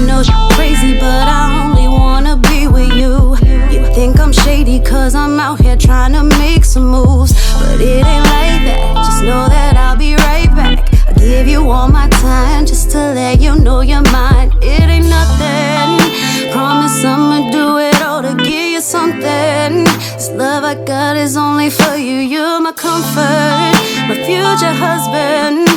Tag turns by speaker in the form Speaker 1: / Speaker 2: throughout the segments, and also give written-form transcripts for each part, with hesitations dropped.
Speaker 1: know you're crazy, but I only wanna be with you. You think I'm shady cause I'm out here trying to make some moves, but it ain't like that, just know that I'll be right back. I'll give you all my time just to let you know you're mine. It ain't nothing, promise I'ma do it all to give you something. This love I got is only for you, you're my comfort, my future husband.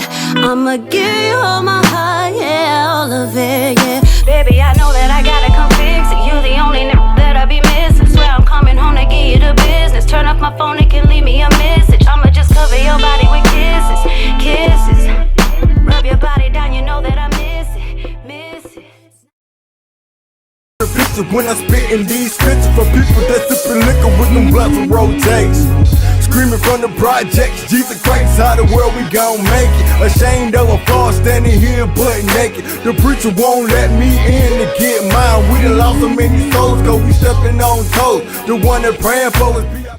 Speaker 1: I'ma give you all my heart, yeah, all of it, yeah. Baby, I know that I gotta come fix it. You the only nigga that I be missing. Swear I'm coming home to give you the business. Turn off my phone, it can leave me a message. I'ma just cover your body with kisses, kisses. Rub your body down, you know that I miss it, miss it.
Speaker 2: When I'm spitting these scriptures for people that sipping liquor with them blunts and rotates. Screaming from the projects, Jesus Christ, how the world we gon' make it? Ashamed of a flaw, standing here butt naked. The preacher won't let me in to get mine. We done lost so many souls, cause we stepping on toes. The one that praying for is VIP.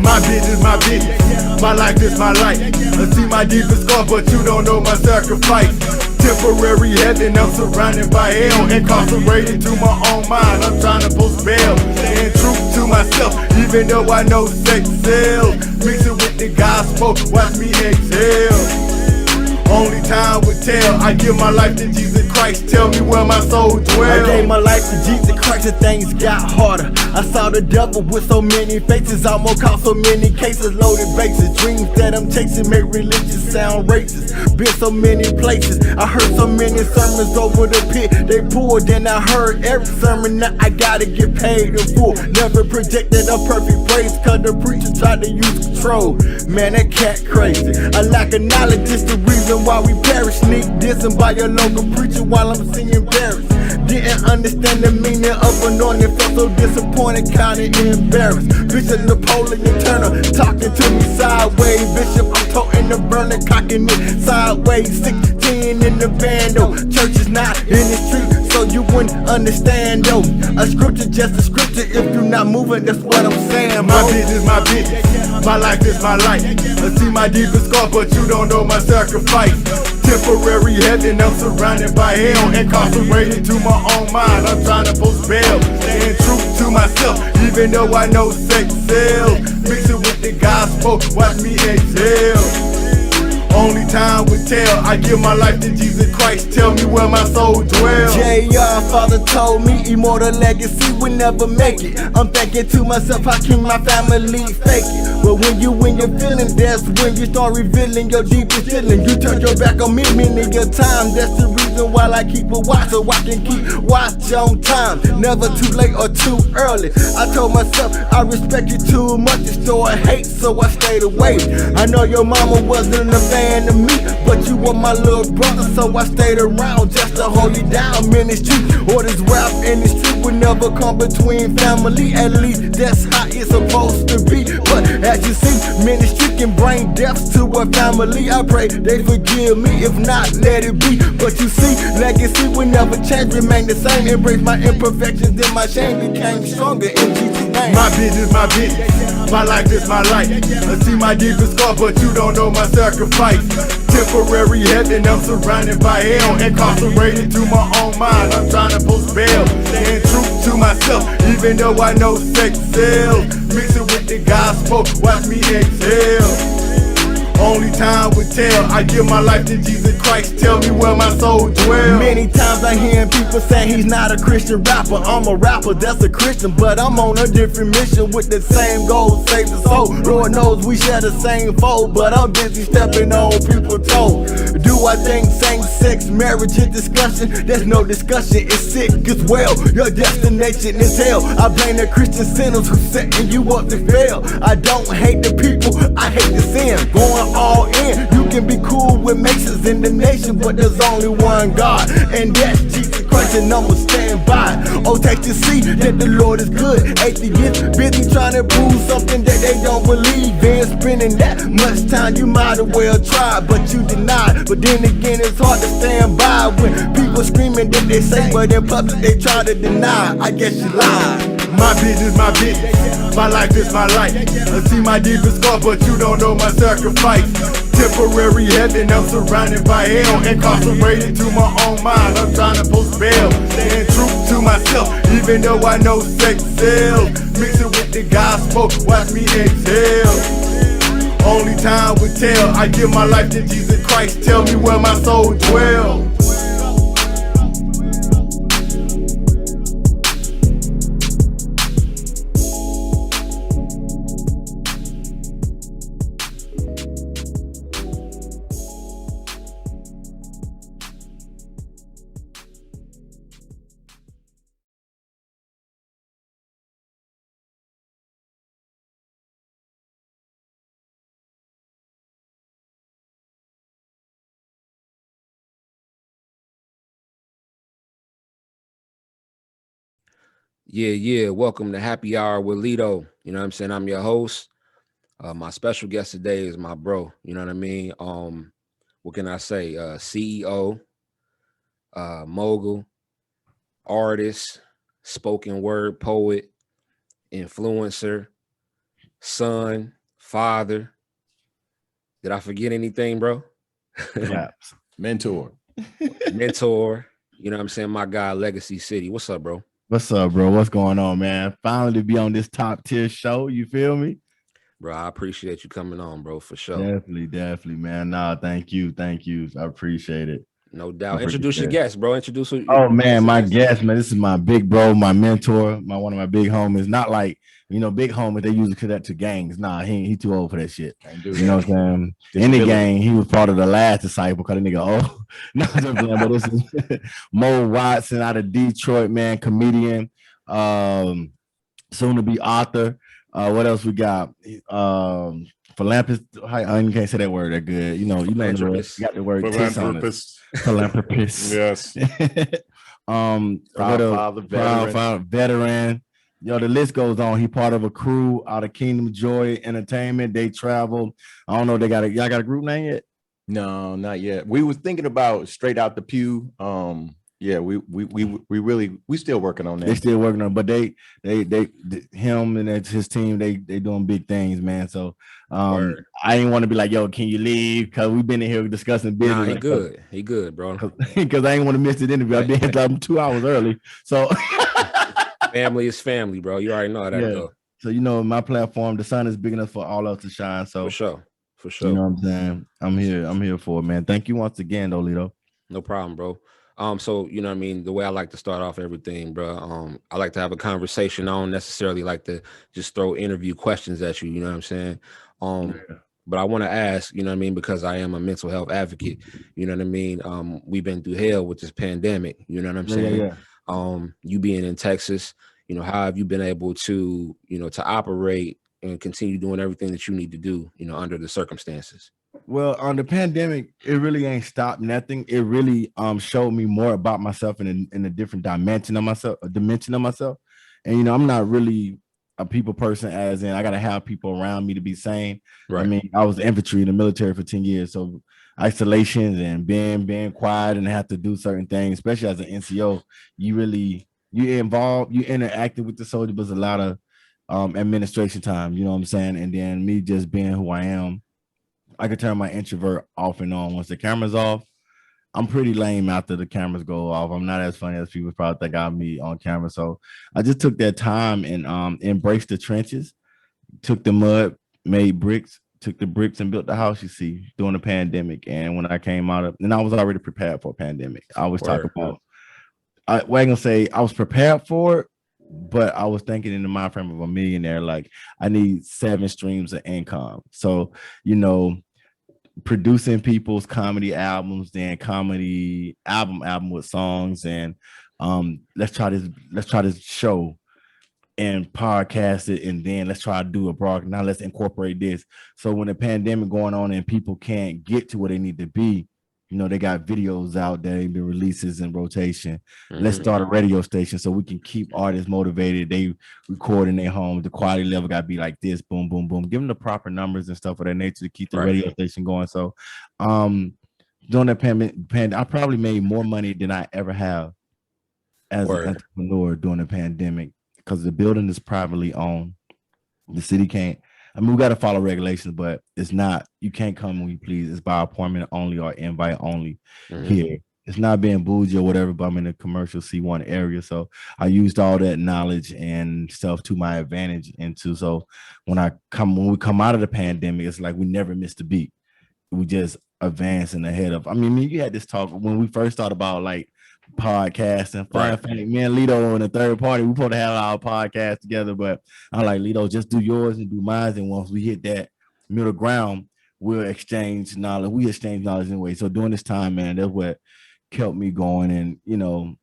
Speaker 2: My business, my business, my life is my life. I see my deepest scar, but you don't know my sacrifice. Temporary heaven, I'm surrounded by hell. Incarcerated to my own mind, I'm trying to post bail. Staying true to myself, even though I know sex sells. Mix it with the gospel, watch me exhale. Only time would tell. I give my life to Jesus Christ. Tell me where my soul dwells. I gave my life to Jesus Christ and things got harder. I saw the devil with so many faces. Almost caught so many cases. Loaded bases. Dreams that I'm chasing make religion sound racist. Been so many places. I heard so many sermons over the pit they poured. Then I heard every sermon. Now I gotta get paid in full. Never projected a perfect praise, cause the preacher tried to use control. Man, that cat crazy. I lack of knowledge, just the reason why we perish. Sneak dissing by your local preacher while I'm singing Paris. Didn't understand the meaning of anointing. Felt so disappointed, kinda embarrassed. Bishop Napoleon Turner talking to me sideways. Bishop, I'm toting the burner, cocking it sideways. 16 in the bando. Church is not in the street, so you wouldn't understand though. A scripture just a scripture. If you're not moving, that's what I'm saying. My business, my business. My life is my life. I see my deepest scar, but you don't know my sacrifice. Temporary heaven, I'm surrounded by hell. Incarcerated to my own mind, I'm trying to post bail. Staying true to myself, even though I know sex sells. Mix it with the gospel, watch me exhale. Only time would tell. I give my life to Jesus Christ. Tell me where my soul dwells. JR, father told me immortal legacy will never make it. I'm thinking to myself, how can my family fake it? But when you in your feelings, that's when you start revealing your deepest feelings. You turn your back on me many a time. That's the reason why I keep a watch, so I can keep watch on time. Never too late or too early. I told myself I respect you too much to store hate, so I stayed away. I know your mama wasn't a fan of me, but you were my little brother, so I stayed around just to hold you down. Ministry or this rap industry would never come between family. At least that's how it's supposed to be. But as you see, ministry can bring death to a family. I pray they forgive me, if not, let it be. But you see, legacy will never change, remain the same. Embrace my imperfections, then my shame became stronger in Jesus' name. My business, my business. My life is my life. I see my deepest scar, but you don't know my sacrifice. Temporary heaven, I'm surrounded by hell. Incarcerated to my own mind, I'm trying to post bail. Staying true to myself, even though I know sex sells. Mix it with the gospel, watch me exhale. Only time would tell. I give my life to Jesus Christ. Tell me where my soul dwells. Many times I hear people say he's not a Christian rapper. I'm a rapper that's a Christian, but I'm on a different mission with the same goal, save the soul. Lord knows we share the same fold, but I'm busy stepping on people's toes. Do I think same-sex marriage is discussion? There's no discussion, it's sick as well. Your destination is hell. I blame the Christian sinners who setting you up to fail. I don't hate the people, I hate the sin. Going all in, you can be cool with Masons in the nation, but there's only one God, and that's Jesus Christ. chance and I'ma stand by. Oh, take to see that the Lord is good. Atheists busy trying to prove something that they don't believe in. Spending that much time, you might as well try, but you deny. But then again, it's hard to stand by when people screaming that they say, but in public they try to deny. I guess you lie. My business, my business. My life is my life. I see my deepest scar, but you don't know my sacrifice. Temporary heaven, I'm surrounded by hell. Incarcerated to my own mind, I'm trying to post bail. Staying true to myself, even though I know sex sells. Mix it with the gospel, watch me exhale. Only time will tell. I give my life to Jesus Christ. Tell me where my soul dwells.
Speaker 3: Yeah. Welcome to Happy Hour with Lito. You know what I'm saying? I'm your host. My special guest today is my bro. You know what I mean? What can I say? CEO, mogul, artist, spoken word poet, influencer, son, father. Did I forget anything, bro?
Speaker 4: Yeah. Mentor.
Speaker 3: Mentor. You know what I'm saying? My guy, Legacy City. What's up, bro?
Speaker 4: What's up, bro? What's going on, man? Finally to be on this top tier show. You feel me?
Speaker 3: Bro, I appreciate you coming on, bro, for sure.
Speaker 4: Definitely, man. Nah, thank you. I appreciate it.
Speaker 3: No doubt. Introduce your guest, bro. Introduce who.
Speaker 4: Oh man, my guest, man. This is my big bro, my mentor, one of my big homies. Not like, big homies, they usually connect to gangs. Nah, he too old for that shit. You know what I'm saying? In the gang, he was part of the last disciple because the nigga old. No, but this is Mo Watson out of Detroit, man, comedian, soon to be author. What else we got? Philanthropist. You can't say that word that good. You know the word. You got the word philanthropist. Philanthropist.
Speaker 5: Yes.
Speaker 4: Proud veteran. Yo, the list goes on. He part of a crew out of Kingdom Joy Entertainment. They travel. I don't know. Y'all got a group name yet?
Speaker 5: No, not yet. We was thinking about Straight Out the Pew. Yeah, we still working on that.
Speaker 4: They still working on, but they him and his team, they doing big things, man. So I didn't want to be like, yo, can you leave? Because we've been in here discussing business.
Speaker 3: Nah, he good, bro.
Speaker 4: Because I didn't want to miss the interview. I've been 2 hours early. So
Speaker 3: family is family, bro. You already know how that go.
Speaker 4: So my platform, the sun is big enough for all of us to shine. So
Speaker 3: for sure.
Speaker 4: You know what I'm saying? I'm here for it, man. Thank you once again, though, Lito.
Speaker 3: No problem, bro. So you know what I mean, the way I like to start off everything, bro. I like to have a conversation. I don't necessarily like to just throw interview questions at you, you know what I'm saying? But I want to ask, you know what I mean, because I am a mental health advocate, you know what I mean? We've been through hell with this pandemic, you know what I'm saying?
Speaker 4: Yeah.
Speaker 3: You being in Texas, how have you been able to, to operate and continue doing everything that you need to do, under the circumstances?
Speaker 4: Well, on the pandemic, it really ain't stopped nothing. It really showed me more about myself in a different dimension of myself. And I'm not really a people person, as in I gotta have people around me to be sane. Right. I mean, I was infantry in the military for 10 years, so isolations and being quiet and have to do certain things, especially as an NCO, you involved, you interacting with the soldier, but it's a lot of administration time, you know what I'm saying? And then me just being who I am, I could turn my introvert off and on. Once the camera's off, I'm pretty lame after the cameras go off. I'm not as funny as people probably think I'll be on camera. So I just took that time and embraced the trenches, took the mud, made bricks, took the bricks and built the house, you see, during the pandemic. And when I came out of, and I was already prepared for a pandemic. I always talk about, I ain't gonna say I was prepared for it, but I was thinking in the mind frame of a millionaire, like I need 7 streams of income. So, producing people's comedy albums, then comedy album with songs, and let's try this show and podcast it, and then let's try to do a broadcast. Now let's incorporate this. So when the pandemic going on and people can't get to where they need to be, You know, they got videos out there, they've been releases in rotation. Let's start a radio station so we can keep artists motivated. They record in their homes. The quality level got to be like this, boom, boom, boom. Give them the proper numbers and stuff of that nature to keep the radio station going. So during the pandemic, I probably made more money than I ever have as an entrepreneur during the pandemic because the building is privately owned. The city can't. I mean, we got to follow regulations, but it's not, you can't come when you please. It's by appointment only or invite only here. It's not being bougie or whatever, but I'm in a commercial C1 area. So I used all that knowledge and stuff to my advantage so when we come out of the pandemic, it's like we never missed a beat. We just advancing ahead of, I mean, you had this talk when we first thought about like podcast and me and Lito and the third party, we supposed to have our podcast together, but I'm like, Lito, just do yours and do mine, and once we hit that middle ground, we'll exchange knowledge. We exchange knowledge anyway. So during this time, man, that's what kept me going, and you know,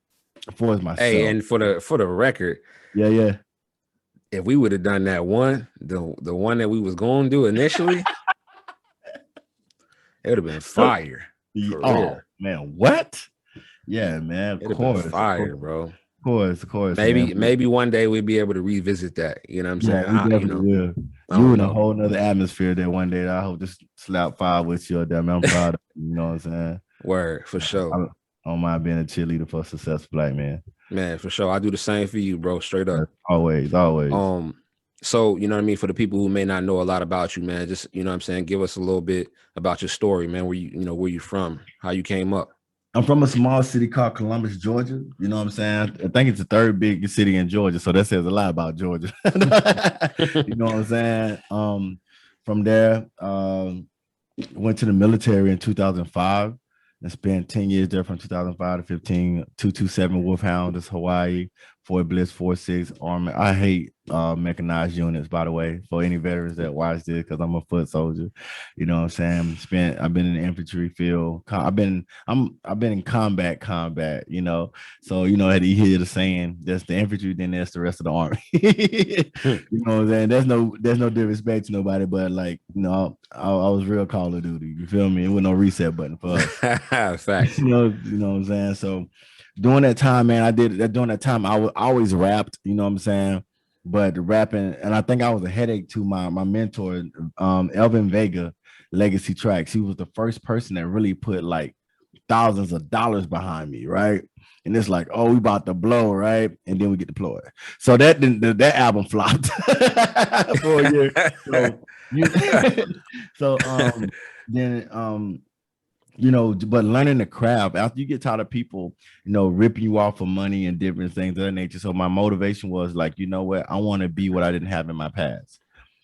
Speaker 4: for myself.
Speaker 3: Hey, and for the record,
Speaker 4: yeah,
Speaker 3: if we would have done that one, the one that we was going to do initially, it would have been fire.
Speaker 4: Oh man, what? Yeah, man. Of course,
Speaker 3: fire, bro.
Speaker 4: Of course.
Speaker 3: Maybe one day we'll be able to revisit that. You know what I'm saying?
Speaker 4: Yeah, we definitely will. You in a whole nother atmosphere that one day. I hope just slap five with you. Damn, I'm proud of you. You know what I'm saying?
Speaker 3: Word, for sure.
Speaker 4: I don't mind being a cheerleader for a successful black man.
Speaker 3: Man, for sure. I do the same for you, bro. Straight up.
Speaker 4: Always.
Speaker 3: So, you know what I mean? For the people who may not know a lot about you, man, just, you know what I'm saying? Give us a little bit about your story, man. Where you from, how you came up.
Speaker 4: I'm from a small city called Columbus, Georgia. You know what I'm saying? I think it's the third biggest city in Georgia. So that says a lot about Georgia. You know what I'm saying? From there, went to the military in 2005 and spent 10 years there from 2005 to 15, 227 Wolfhound, that's Hawaii, Fort Bliss, 46 Army. I hate mechanized units, by the way, for any veterans that watch this, because I'm a foot soldier. You know what I'm saying? I've been in the infantry field. I've been in combat, you know. So, you know, had to hear the saying, that's the infantry, then that's the rest of the army. You know what I'm saying? There's no disrespect to nobody, but like, you know, I was real Call of Duty. You feel me? It was no reset button for us.
Speaker 3: Facts.
Speaker 4: You know what I'm saying? So during that time, man, during that time, I always rapped, you know what I'm saying? But rapping, and I think I was a headache to my mentor, Elvin Vega, Legacy Tracks. He was the first person that really put like thousands of dollars behind me, right? And it's like, oh, we about to blow, right? And then we get deployed. So that album flopped for a year. Then you know, but learning the craft after you get tired of people, you know, ripping you off for money and different things of that nature. So my motivation was like, you know what, I want to be what I didn't have in my past.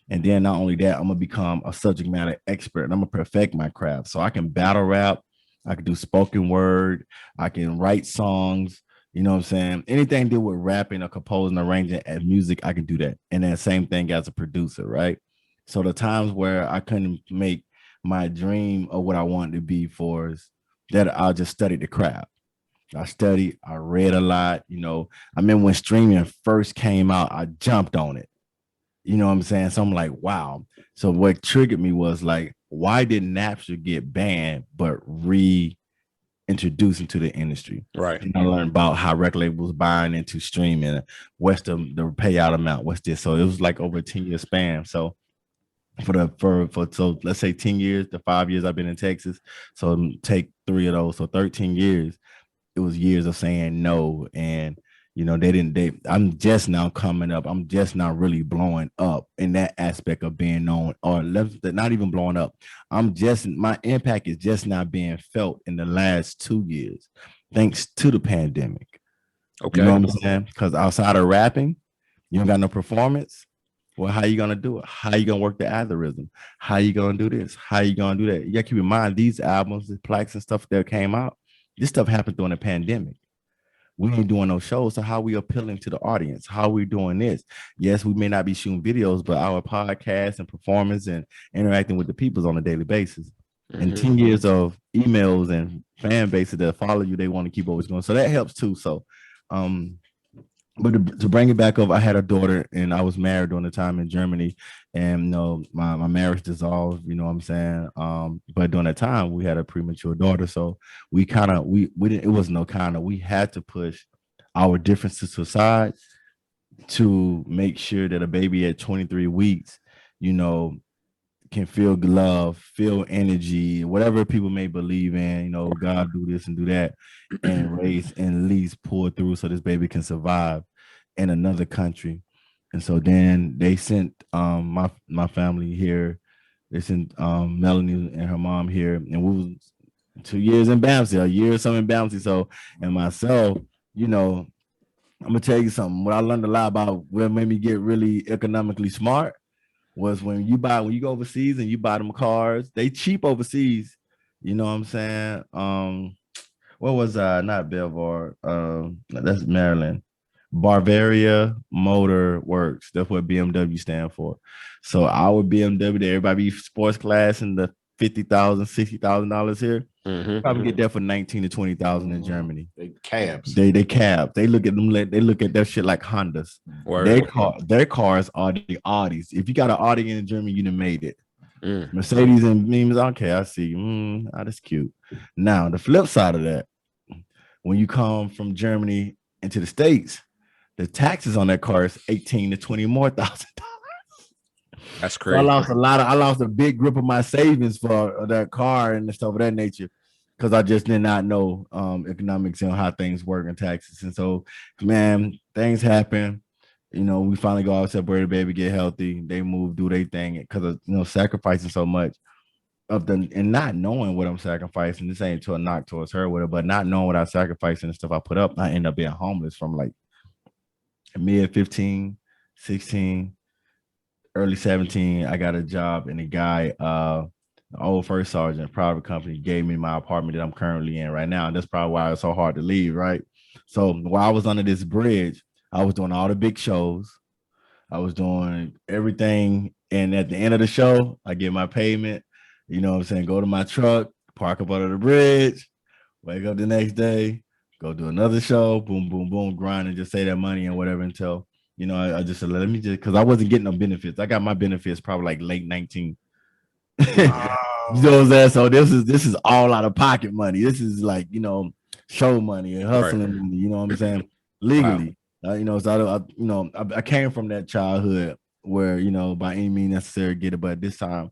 Speaker 4: And then not only that, I'm gonna become a subject matter expert and I'm gonna perfect my craft. So I can battle rap, I can do spoken word, I can write songs, you know what I'm saying? Anything to do with rapping or composing, arranging and music, I can do that. And then same thing as a producer, right? So the times where I couldn't make my dream of what I wanted to be for is that I'll just study the craft. I read a lot, you know. I mean, when streaming first came out, I jumped on it. You know what I'm saying? So I'm like, wow. So what triggered me was like, why did Napster get banned but reintroduced into the industry?
Speaker 3: Right.
Speaker 4: And I learned about how record labels buying into streaming, what's the payout amount, what's this? So it was like over a 10-year span. So so let's say 10 years, the 5 years I've been in Texas. So take 3 of those. So 13 years, it was years of saying no. And, you know, I'm just now coming up. I'm just now really blowing up in that aspect of being known, or not even blowing up. My impact is just now being felt in the last 2 years, thanks to the pandemic.
Speaker 3: Okay.
Speaker 4: You know what I'm saying? Because outside of rapping, you don't got no performance. Well, how you gonna do it? How you gonna work the algorithm? How you gonna do this? How you gonna do that? You gotta keep in mind these albums, the plaques and stuff that came out. This stuff happened during the pandemic. We ain't doing no shows, so how we appealing to the audience? How we doing this? Yes, we may not be shooting videos, but our podcast and performance and interacting with the people on a daily basis. Mm-hmm. And 10 years of emails and fan bases that follow you, they want to keep always going. So that helps too. So But to bring it back up, I had a daughter and I was married during the time in Germany, and my marriage dissolved, you know what I'm saying? But during that time we had a premature daughter. So we kind of we didn't, it was no kind of, we had to push our differences aside to make sure that a baby at 23 weeks, you know, can feel love, feel energy, whatever people may believe in, you know, God do this and do that, and raise and at least pull through so this baby can survive in another country. And so then they sent my family here. They sent Melanie and her mom here, and we was 2 years in Bamsey, a year or something in Bamsey. So, and myself, you know, I'm gonna tell you something. What I learned a lot about what made me get really economically smart was when you go overseas and you buy them cars, they cheap overseas. You know what I'm saying? What was not Belvoir? That's Maryland. Bavaria Motor Works. That's what BMW stand for. So our BMW that everybody be sports class in the $50,000, $60,000 here. Probably get that for 19 to 20,000 in Germany.
Speaker 5: They cabs.
Speaker 4: They cab. They look at them. They look at that shit like Hondas. Their cars are the Audis. If you got an Audi in Germany, you done made it. Mercedes and memes. Okay, I see. That's cute. Now the flip side of that, when you come from Germany into the States, the taxes on that car is 18 to 20 more thousand dollars.
Speaker 3: That's crazy.
Speaker 4: So I lost a big grip of my savings for that car and stuff of that nature, because I just did not know economics and how things work and taxes. And so, man, things happen. You know, we finally go out, separate, baby, get healthy. They move, do their thing, because of, you know, sacrificing so much and not knowing what I'm sacrificing. This ain't to a knock towards her, whatever, but not knowing what I'm sacrificing and stuff I put up, I end up being homeless from like mid 15, 16, early 17. I got a job, and the guy, the old first sergeant, private company, gave me my apartment that I'm currently in right now. And that's probably why it's so hard to leave, right? So while I was under this bridge, I was doing all the big shows. I was doing everything. And at the end of the show, I get my payment, you know what I'm saying? Go to my truck, park up under the bridge, wake up the next day, go do another show, boom, boom, boom, grind and just say that money and whatever until, you know, I just said, let me just, because I wasn't getting no benefits. I got my benefits probably like late 19. Wow. You know what I'm saying? So this is all out of pocket money. This is like, you know, show money and hustling money, you know what I'm saying? Legally. Wow. You know, so I came from that childhood where, you know, by any means necessary get it, but this time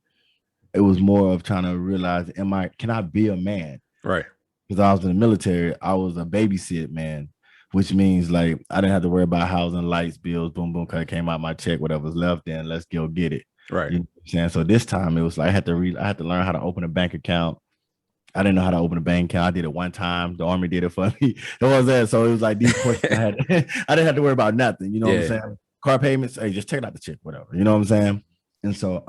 Speaker 4: it was more of trying to realize, can I be a man?
Speaker 3: Right.
Speaker 4: Because I was in the military, I was a babysit man, which means like I didn't have to worry about housing, lights, bills, boom, boom, because it came out my check, whatever's left, then let's go get it.
Speaker 3: Right.
Speaker 4: You know what I'm saying? So this time it was like I had to learn how to open a bank account. I didn't know how to open a bank account. I did it one time. The Army did it for me. It was that. So it was like these questions I didn't have to worry about nothing. You know what I'm saying? Car payments, hey, just take out the check, whatever. You know what I'm saying? And so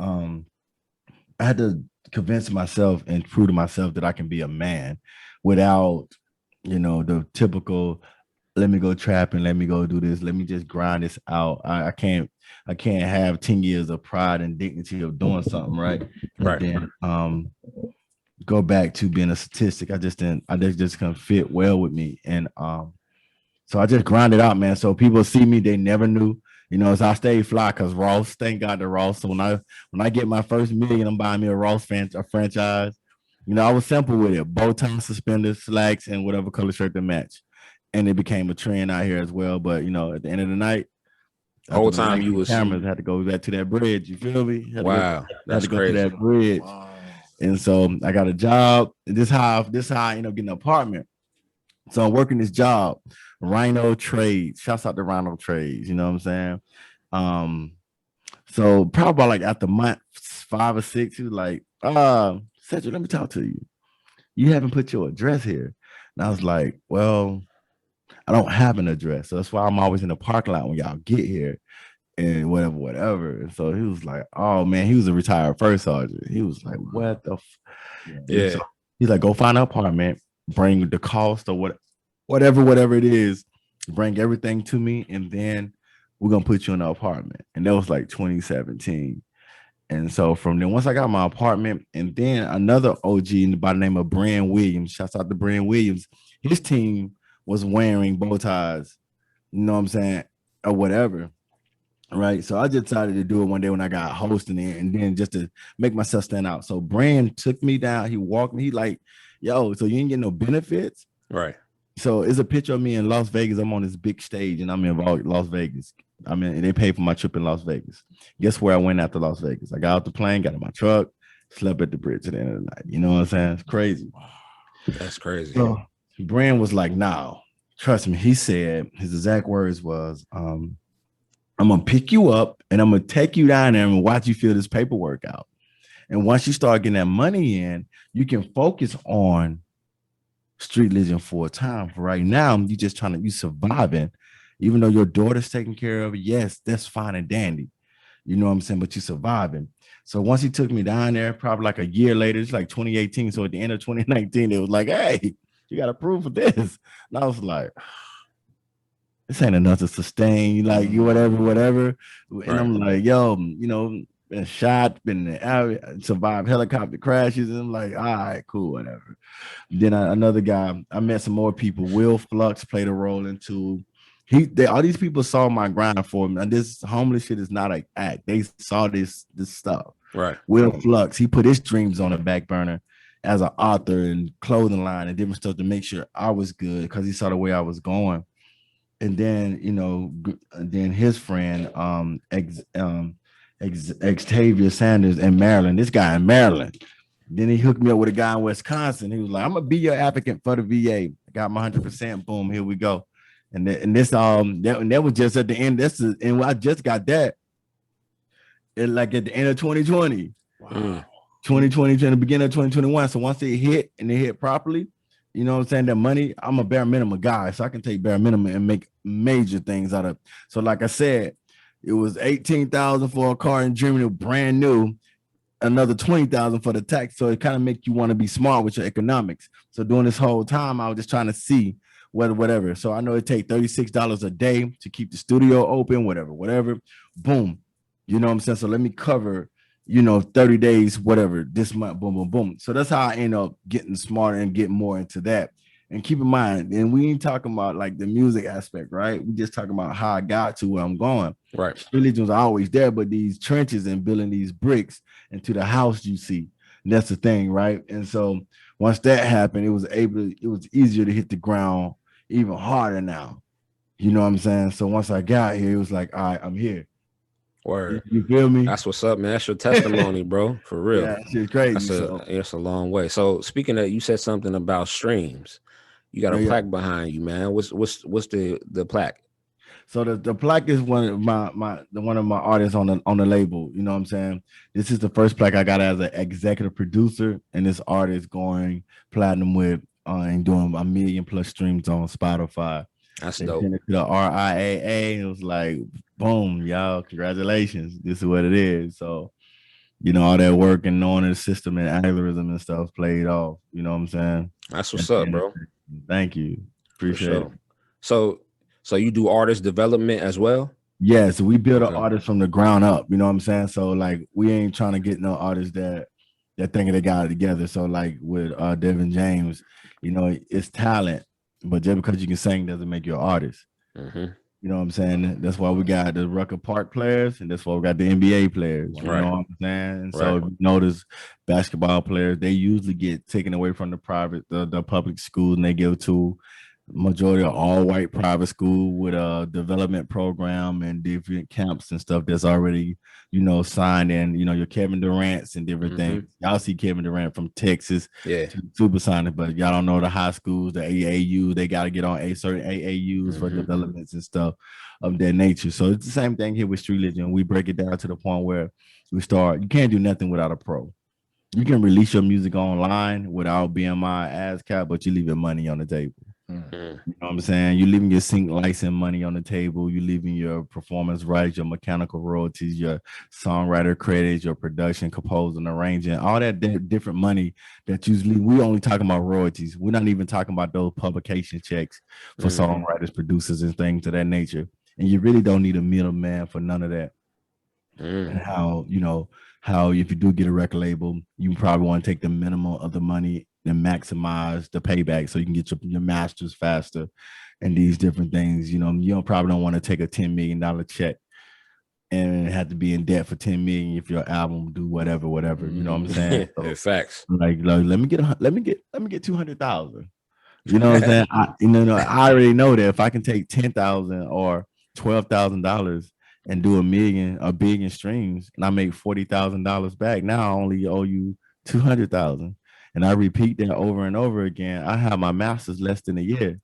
Speaker 4: I had to convince myself and prove to myself that I can be a man without, you know, the typical, let me go trapping, let me go do this, let me just grind this out. I can't have 10 years of pride and dignity of doing something, right?
Speaker 3: Right.
Speaker 4: And then go back to being a statistic. I just couldn't fit well with me. And so I just grinded out, man. So people see me, they never knew. You know, as I stayed fly, because Ross, thank God to Ross. So when I get my first million, I'm buying me a Ross franchise. You know, I was simple with it. Bow tie, suspenders, slacks, and whatever color shirt to match. And it became a trend out here as well. But, you know, at the end of the night,
Speaker 3: the whole time you was
Speaker 4: cameras had to go back to that bridge. You feel me?
Speaker 3: Wow. That's crazy.
Speaker 4: To that bridge. Wow. And so I got a job. This how I ended up getting an apartment. So I'm working this job, Rhino Trades. Shouts out to Rhino Trades. You know what I'm saying? So probably like after month 5 or 6, he was like, Cedric, let me talk to you. You haven't put your address here. And I was like, well, I don't have an address. So that's why I'm always in the parking lot when y'all get here and whatever. And so he was like, oh man, he was a retired first sergeant. He was like, what the
Speaker 3: yeah.
Speaker 4: So he's like, go find an apartment, bring the cost or whatever it is, bring everything to me, and then we're gonna put you in the apartment. And that was like 2017. And so from then, once I got my apartment, and then another OG by the name of Brand Williams, shouts out to Brand Williams, his team was wearing bow ties you know what I'm saying, or whatever. Right. So I just decided to do it one day when I got hosting it, and then just to make myself stand out. So Brand took me down. He walked me. He like, yo, so you ain't getting no benefits.
Speaker 3: Right.
Speaker 4: So it's a picture of me in Las Vegas. I'm on this big stage and I'm in Las Vegas. I mean, they paid for my trip in Las Vegas. Guess where I went after Las Vegas? I got out the plane, got in my truck, slept at the bridge at the end of the night. You know what I'm saying? It's crazy.
Speaker 3: That's crazy.
Speaker 4: So Brand was like, no, trust me. He said, his exact words was, I'm going to pick you up and I'm going to take you down there and watch you fill this paperwork out. And once you start getting that money in, you can focus on Street Legion full time. For right now, you just you surviving, even though your daughter's taking care of it. Yes, that's fine and dandy. You know what I'm saying? But you surviving. So once he took me down there, probably like a year later, it's like 2018. So at the end of 2019, it was like, hey, you got to prove for this. And I was like, this ain't enough to sustain, like you whatever. And I'm like, yo, you know, been shot, been in the area, survived helicopter crashes. And I'm like, all right, cool, whatever. Then another guy, I met some more people. Will Flux played a role into. All these people saw my grind for me. And this homeless shit is not an act. They saw this stuff.
Speaker 3: Right.
Speaker 4: Will Flux, he put his dreams on the back burner as an author and clothing line and different stuff to make sure I was good because he saw the way I was going. And then, you know, then his friend, Xavier Sanders in Maryland, this guy in Maryland. Then he hooked me up with a guy in Wisconsin. He was like, I'm going to be your applicant for the VA. I got my 100%. Boom, here we go. And that was just at the end. And I just got that. Like at the end of 2020. Wow. 2020 in the beginning of 2021. So once they hit and they hit properly, you know what I'm saying, that money, I'm a bare minimum guy. So I can take bare minimum and make major things out of. So like I said, it was $18,000 for a car in Germany, brand new, another $20,000 for the tax. So it kind of make you want to be smart with your economics. So during this whole time, I was just trying to see whatever. So I know it take $36 a day to keep the studio open, whatever. Boom. You know what I'm saying? So let me cover, 30 days, whatever, this month, boom. So that's how I end up getting smarter and getting more into that. And keep in mind, and we ain't talking about like the music aspect, right? We just talking about how I got to where I'm going.
Speaker 3: Right.
Speaker 4: Religions are always there, but these trenches and building these bricks into the house you see, that's the thing, right? And so once that happened, it was easier to hit the ground even harder now. You know what I'm saying? So once I got here, it was like, all right, I'm here.
Speaker 3: Word.
Speaker 4: You feel me?
Speaker 3: That's what's up, man. That's your testimony, bro. For real.
Speaker 4: Yeah, it's crazy.
Speaker 3: It's a long way. So speaking of, you said something about streams. You got a plaque behind you, man. What's the plaque? So the plaque is one of my artists on the label. You know what I'm saying? This is the first plaque I got as an executive producer, and this artist going platinum with and doing 1 million+ streams on Spotify. That's
Speaker 4: they
Speaker 3: dope.
Speaker 4: sent it to the RIAA. It was like, boom, y'all, congratulations. This is what it is. So, all that work and knowing the system and algorithm and stuff played off. You know what I'm saying?
Speaker 3: That's what's up, bro.
Speaker 4: Thank you. Appreciate it.
Speaker 3: So you do artist development as well?
Speaker 4: Yeah, so we build an artist from the ground up. You know what I'm saying? So like we ain't trying to get no artists that thinking they got it together. So like with Devin James, it's talent, but just because you can sing doesn't make you an artist.
Speaker 3: Mm-hmm.
Speaker 4: You know what I'm saying? That's why we got the Rucker Park players, and that's why we got the NBA players. You know what I'm saying? So if you notice, basketball players, they usually get taken away from the public schools, and they go to majority of all white private school with a development program and different camps and stuff that's already, signed in, your Kevin Durant's and different things. Y'all see Kevin Durant from Texas to Supersonic, but y'all don't know the high schools, the AAU, they got to get on certain AAUs for developments and stuff of that nature. So it's the same thing here with Street Legion. We break it down to the point where you can't do nothing without a pro. You can release your music online without BMI, ASCAP, but you leave your money on the table. You know what I'm saying? You're leaving your sync license money on the table. You're leaving your performance rights, your mechanical royalties, your songwriter credits, your production, composing, arranging, all that different money that usually we only talking about royalties. We're not even talking about those publication checks for songwriters, producers, and things of that nature. And you really don't need a middleman for none of that. And how if you do get a record label, you probably want to take the minimum of the money and maximize the payback so you can get your masters faster and these different things. You know, probably don't want to take a $10 million check and have to be in debt for 10 million if your album do whatever. You know what I'm saying? So,
Speaker 3: facts.
Speaker 4: Like let me get 200,000. You know what I'm saying? I already know that if I can take $10,000 or $12,000 and do a billion streams, and I make $40,000 back, now I only owe you 200,000. And I repeat that over and over again. I have my master's less than a year.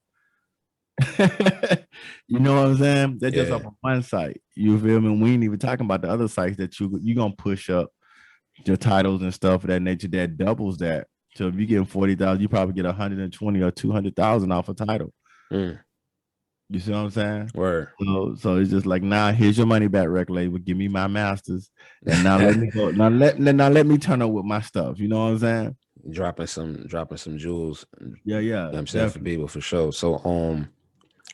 Speaker 4: You know what I'm saying? That's just off of one site. You feel me? We ain't even talking about the other sites that you gonna push up your titles and stuff of that nature that doubles that. So if you get 40,000, you probably get 120 or 200,000 off a title. You see what I'm saying?
Speaker 3: Word.
Speaker 4: So it's just like, nah, here's your money back, record label. Give me my masters, and now let me go. Now let me turn up with my stuff. You know what I'm saying?
Speaker 3: Dropping some jewels.
Speaker 4: Yeah.
Speaker 3: You know what I'm saying, for people, for sure. So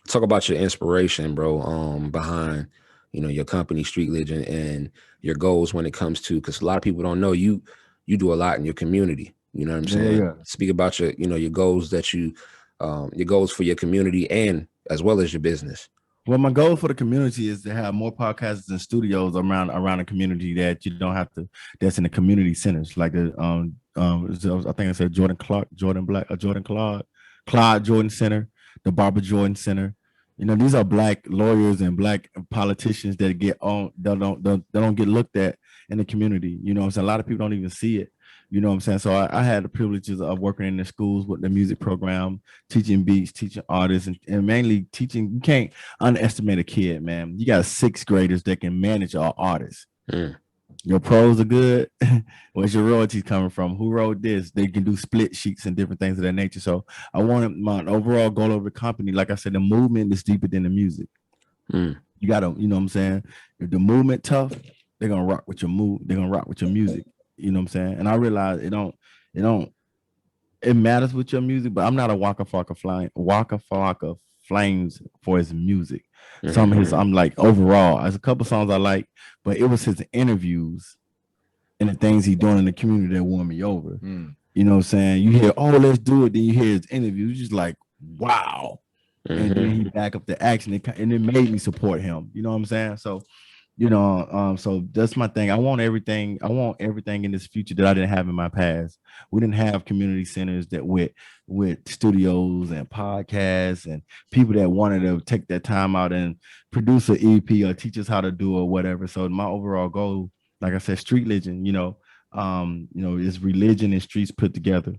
Speaker 3: talk about your inspiration, bro, behind, you know, your company Street Ligion and your goals when it comes to, because a lot of people don't know you do a lot in your community. You know what I'm saying?
Speaker 4: Yeah.
Speaker 3: Speak about your goals that your goals for your community and as well as your business.
Speaker 4: Well, my goal for the community is to have more podcasts and studios around the community that you don't have to. That's in the community centers, like the I think I said Jordan Clark, Jordan Black, Jordan Claude Jordan Center, the Barbara Jordan Center. You know, these are Black lawyers and Black politicians that get on. They don't get looked at in the community. You know what I'm saying? A lot of people don't even see it. You know what I'm saying? So I had the privileges of working in the schools with the music program, teaching beats, teaching artists, and mainly teaching. You can't underestimate a kid, man. You got 6th graders that can manage our artists. Your pros are good. Where's your royalties coming from? Who wrote this? They can do split sheets and different things of that nature. So I wanted my overall goal of the company. Like I said, the movement is deeper than the music. You gotta, you know what I'm saying? If the movement tough, they're gonna rock with your move. They're gonna rock with your music. You know what I'm saying? And I realize it matters with your music, but I'm not a Waka Flocka Flames for his music. Some of his, I'm like, overall, there's a couple songs I like, but it was his interviews and the things he's doing in the community that won me over. You know what I'm saying? You hear, oh, let's do it. Then you hear his interviews, just like, wow. And then he back up the action, and it made me support him. You know what I'm saying? So, you know, so that's my thing. I want everything in this future that I didn't have in my past. We didn't have community centers that with studios and podcasts and people that wanted to take their time out and produce an EP or teach us how to do or whatever. So my overall goal, like I said, Street Ligion, is religion and streets put together.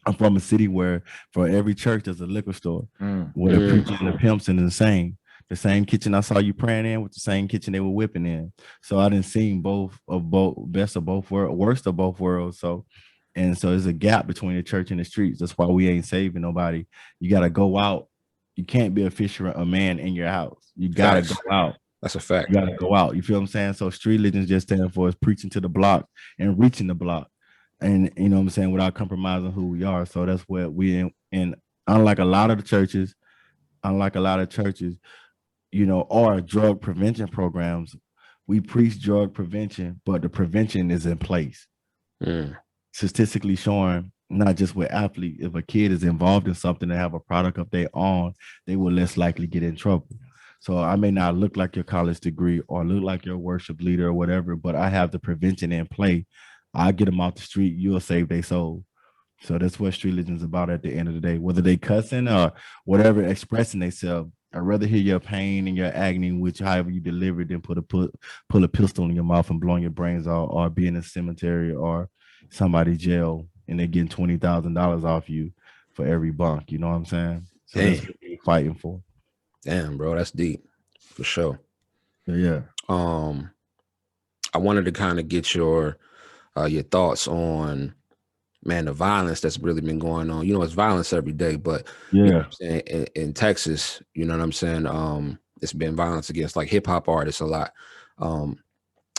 Speaker 4: I'm from a city where for every church there's a liquor store where the preacher and the pimps and the same. The same kitchen I saw you praying in with the same kitchen they were whipping in. So I didn't see best of both worlds, worst of both worlds. So there's a gap between the church and the streets. That's why we ain't saving nobody. You got to go out. You can't be a fisher, a man in your house. You got to go out.
Speaker 3: That's a fact.
Speaker 4: You got to go out. You feel what I'm saying? So Street Ligion just standing for is preaching to the block and reaching the block. And you know what I'm saying, without compromising who we are. So that's what we in. Unlike a lot of churches, you know, or drug prevention programs, we preach drug prevention, but the prevention is in place. Statistically showing, not just with athletes, if a kid is involved in something and have a product of their own, they will less likely get in trouble. So I may not look like your college degree or look like your worship leader or whatever, but I have the prevention in play. I get them off the street, you'll save their soul. So that's what Street Ligion is about at the end of the day. Whether they cussing or whatever, expressing themselves, I'd rather hear your pain and your agony, which however you deliver it, than pull a pistol in your mouth and blowing your brains out, or be in a cemetery or somebody jail and they're getting $20,000 off you for every bunk. You know what I'm saying? So that's what we're fighting for.
Speaker 3: Damn, bro, that's deep for sure.
Speaker 4: Yeah.
Speaker 3: I wanted to kind of get your thoughts on, man, the violence that's really been going on. You know, it's violence every day, but you know what I'm saying, in Texas, you know what I'm saying? It's been violence against like hip hop artists a lot.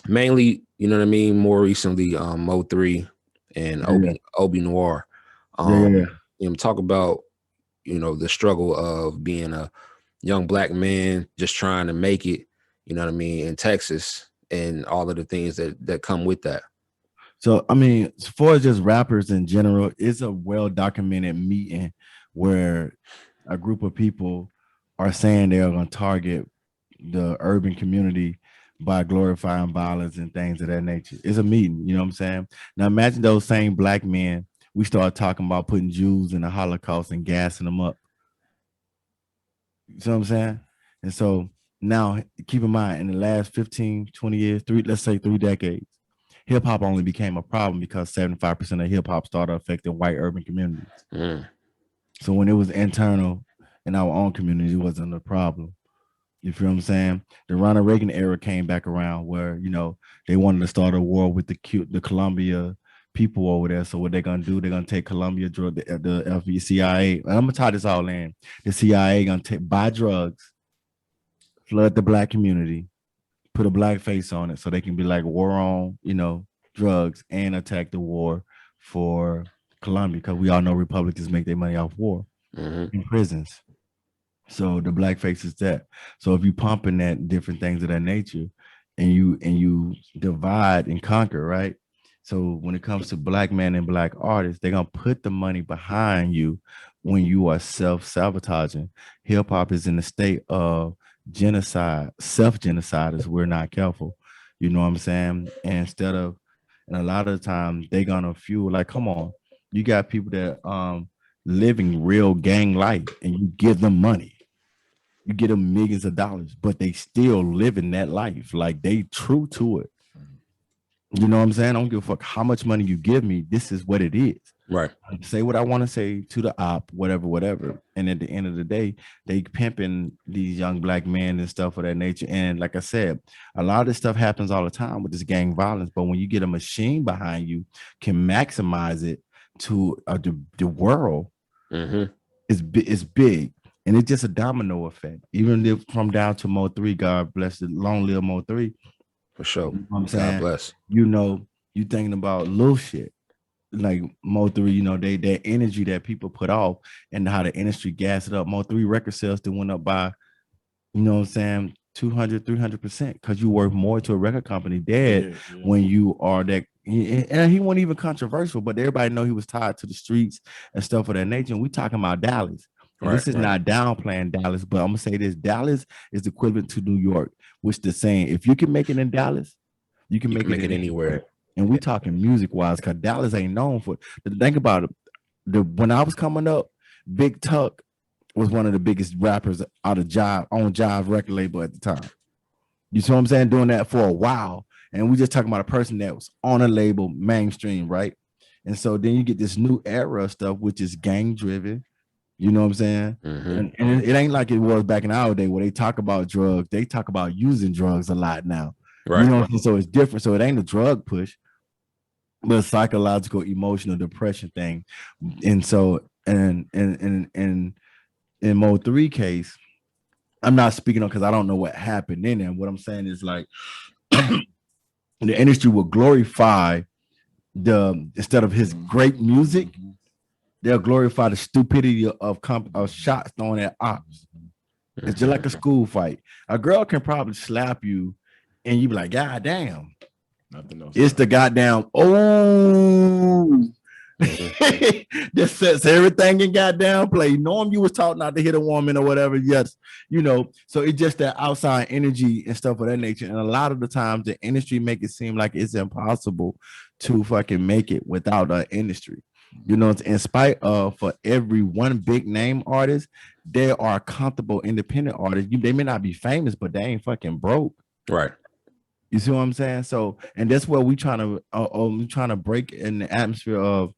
Speaker 3: Mainly, you know what I mean? More recently, Mo3 and Obi Noir. You know, talk about, you know, the struggle of being a young Black man just trying to make it, you know what I mean, in Texas, and all of the things that come with that.
Speaker 4: So I mean, as far as just rappers in general, it's a well-documented meeting where a group of people are saying they are going to target the urban community by glorifying violence and things of that nature. It's a meeting, you know what I'm saying? Now imagine those same black men, we start talking about putting Jews in the Holocaust and gassing them up. You know what I'm saying? And so now keep in mind, in the last 15, 20 years, let's say 3 decades, hip hop only became a problem because 75% of hip hop started affecting white urban communities. So when it was internal in our own community, it wasn't a problem. You feel what I'm saying? The Ronald Reagan era came back around where, you know, they wanted to start a war with the Colombia people over there. So what they're gonna do, they're gonna take Colombia drug, the FBI, CIA. And I'm gonna tie this all in. The CIA gonna buy drugs, flood the black community, put a black face on it so they can be like war on, you know, drugs and attack the war for Colombia, because we all know Republicans make their money off war in prisons. So the blackface is that. So if you pumping that different things of that nature and you divide and conquer, right? So when it comes to black men and black artists, they're gonna put the money behind you when you are self-sabotaging. Hip hop is in the state of genocide, self-genocide if we're not careful. You know what I'm saying? And a lot of the time they're gonna fuel, like, come on, you got people that living real gang life and you give them money. You get them millions of dollars, but they still living that life. Like they true to it. You know what I'm saying? I don't give a fuck how much money you give me. This is what it is.
Speaker 3: Right.
Speaker 4: I say what I want to say to the op, whatever. And at the end of the day, they pimping these young black men and stuff of that nature. And like I said, a lot of this stuff happens all the time with this gang violence. But when you get a machine behind you, can maximize it to the world, is big. And it's just a domino effect. Even if from down to Mo 3, God bless it, long live Mo 3.
Speaker 3: For sure.
Speaker 4: You know what I'm saying?
Speaker 3: God bless.
Speaker 4: You know, you thinking about little shit like Mo 3, you know, that energy that people put off and how the industry gassed it up. Mo 3 record sales that went up by, you know what I'm saying, 200-300% because you worth more to a record company when you are that. And he wasn't even controversial, but everybody know he was tied to the streets and stuff of that nature. And we talking about Dallas. This is not downplaying Dallas, but I'm gonna say this: Dallas is equivalent to New York, which the saying, if you can make it in Dallas, you can make it anywhere. And we talking music wise, because Dallas ain't known for. Think about it. When I was coming up, Big Tuck was one of the biggest rappers out of Jive record label at the time. You see what I'm saying? Doing that for a while, and we just talking about a person that was on a label, mainstream, right? And so then you get this new era of stuff, which is gang driven. You know what I'm saying? And it ain't like it was back in our day where they talk about drugs. They talk about using drugs a lot now. Right. You know what I'm saying? So it's different. So it ain't a drug push, but a psychological, emotional depression thing. And so, and in Mo 3 case, I'm not speaking on because I don't know what happened in there. What I'm saying is like the industry will glorify instead of his great music. They'll glorify the stupidity of shots thrown at ops. It's just like a school fight. A girl can probably slap you and you be like, God damn. Nothing else. It's the goddamn, that sets everything in goddamn play. Norm, you was taught not to hit a woman or whatever. Yes, you know. So it's just that outside energy and stuff of that nature. And a lot of the times the industry make it seem like it's impossible to fucking make it without an industry. You know, in spite of for every one big name artist, there are comfortable independent artists. They may not be famous, but they ain't fucking broke.
Speaker 3: Right.
Speaker 4: You see what I'm saying? So, and that's where we trying to break in the atmosphere of,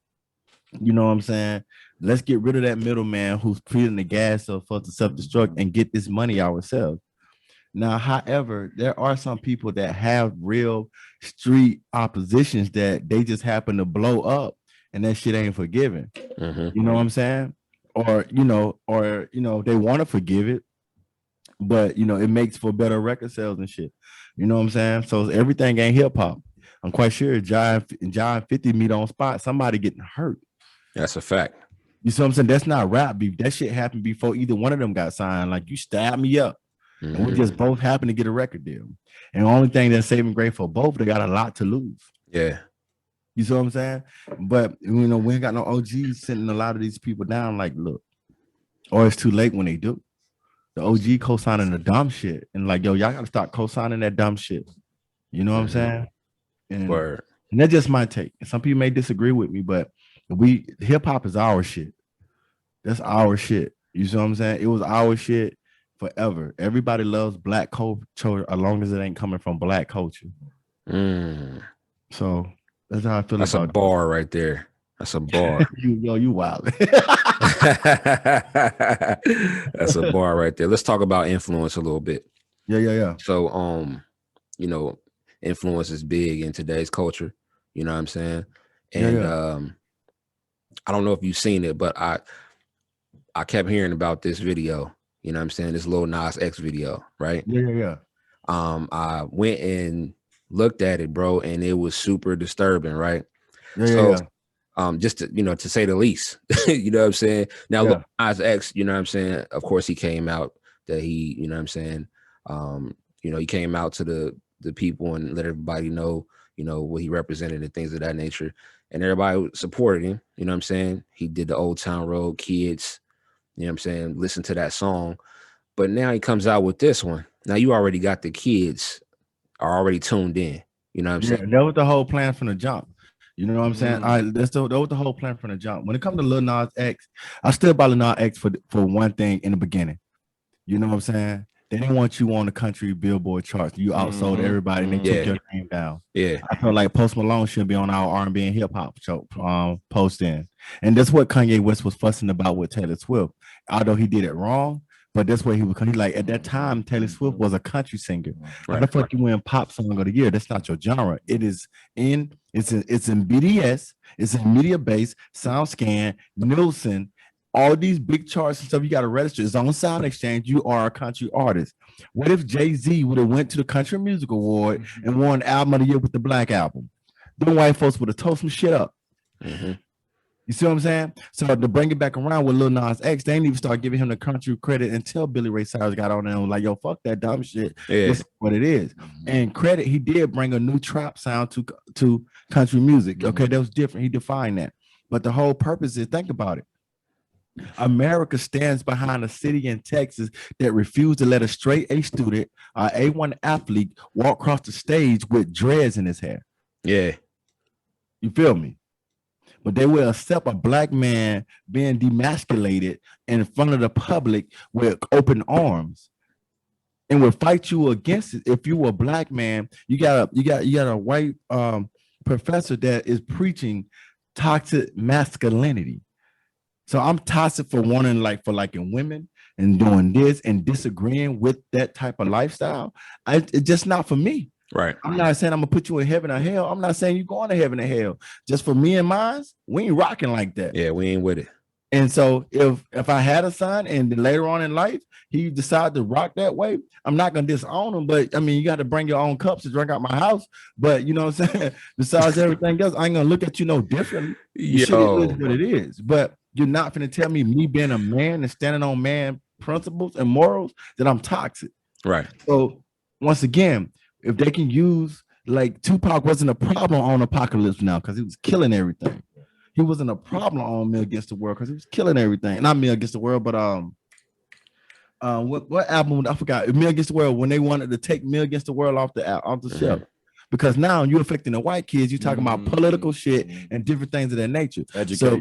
Speaker 4: you know what I'm saying? Let's get rid of that middleman who's feeding the gas for us to self-destruct and get this money ourselves. Now, however, there are some people that have real street oppositions that they just happen to blow up. And that shit ain't forgiven. You know what I'm saying? Or they want to forgive it, but you know, it makes for better record sales and shit. You know what I'm saying? So everything ain't hip hop. I'm quite sure John 50 meet on spot, somebody getting hurt.
Speaker 3: That's a fact.
Speaker 4: You see what I'm saying? That's not rap beef. That shit happened before either one of them got signed. Like, you stabbed me up. And we just both happened to get a record deal. And the only thing that's saving grace for both, they got a lot to lose.
Speaker 3: Yeah.
Speaker 4: You see what I'm saying? But you know, we ain't got no OGs sending a lot of these people down. Like, look, or it's too late when they do. The OG co-signing the dumb shit, and like, yo, y'all gotta stop co-signing that dumb shit. You know what I'm saying? And,
Speaker 3: Word.
Speaker 4: and that's just my take. And some people may disagree with me, but hip hop is our shit. That's our shit. You see what I'm saying? It was our shit forever. Everybody loves black culture as long as it ain't coming from black culture. So that's how I feel.
Speaker 3: That's
Speaker 4: about
Speaker 3: a bar right there. That's a bar.
Speaker 4: you wild.
Speaker 3: That's a bar right there. Let's talk about influence a little bit.
Speaker 4: Yeah.
Speaker 3: So, you know, influence is big in today's culture. You know what I'm saying? And I don't know if you've seen it, but I kept hearing about this video. You know what I'm saying? This Lil Nas X video, right?
Speaker 4: Yeah.
Speaker 3: I went and looked at it, bro, and it was super disturbing, right?
Speaker 4: Yeah.
Speaker 3: Just to, you know, to say the least. You know what I'm saying? Now, Lil Nas X, you know what I'm saying? Of course, he came out that he, you know what I'm saying? You know, he came out to the people and let everybody know, you know, what he represented and things of that nature. And everybody supported him. You know what I'm saying? He did the Old Town Road, Kids, you know what I'm saying? Listen to that song. But now he comes out with this one. Now you already got the kids are already tuned in. You know what I'm saying?
Speaker 4: That was the whole plan from the jump. You know what I'm saying? That was the whole plan from the jump. When it comes to Lil Nas X, I stood by Lil Nas X for one thing in the beginning. You know what I'm saying? They didn't want you on the country Billboard charts. You outsold everybody, and they took your name down.
Speaker 3: Yeah,
Speaker 4: I feel like Post Malone should be on our R&B and hip hop show, post-in, and that's what Kanye West was fussing about with Taylor Swift. Although he did it wrong, but that's what he was. He like at that time, Taylor Swift was a country singer. Right. How the fuck you win pop song of the year? That's not your genre. It's in BDS. It's in Media Base, SoundScan, Nielsen. All these big charts and stuff, you got to register. It's on Sound Exchange. You are a country artist. What if Jay-Z would have went to the Country Music Award and won Album of the Year with the Black Album? Them white folks would have told some shit up. You see what I'm saying? So to bring it back around with Lil Nas X, they didn't even start giving him the country credit until Billy Ray Cyrus got on there and was like, yo, fuck that dumb shit. Yeah. This is what it is. And credit, he did bring a new trap sound to country music. Okay, that was different. He defined that. But the whole purpose is, think about it. America stands behind a city in Texas that refused to let a straight A student, A1 athlete, walk across the stage with dreads in his hair.
Speaker 3: Yeah.
Speaker 4: You feel me? But they will accept a black man being demasculated in front of the public with open arms and will fight you against it. If you were a black man, you got a white professor that is preaching toxic masculinity. So I'm toxic for wanting for liking women and doing this and disagreeing with that type of lifestyle. It's just not for me.
Speaker 3: Right.
Speaker 4: I'm not saying I'm gonna put you in heaven or hell. I'm not saying you're going to heaven or hell. Just for me and mine, we ain't rocking like that.
Speaker 3: Yeah, we ain't with it.
Speaker 4: And so if I had a son and then later on in life he decided to rock that way, I'm not gonna disown him. But I mean, you got to bring your own cups to drink out my house. But you know what I'm saying? Besides everything else, I ain't gonna look at you no differently. Shit is what it is. But you're not gonna tell me being a man and standing on man principles and morals that I'm toxic.
Speaker 3: Right.
Speaker 4: So once again, if they can use, like, Tupac wasn't a problem on Apocalypse Now because he was killing everything. He wasn't a problem on Me Against the World because he was killing everything. Not Me Against the World, but what album? I forgot. Me Against the World, when they wanted to take Me Against the World off the shelf. Because now you're affecting the white kids. You're talking about political shit and different things of that nature.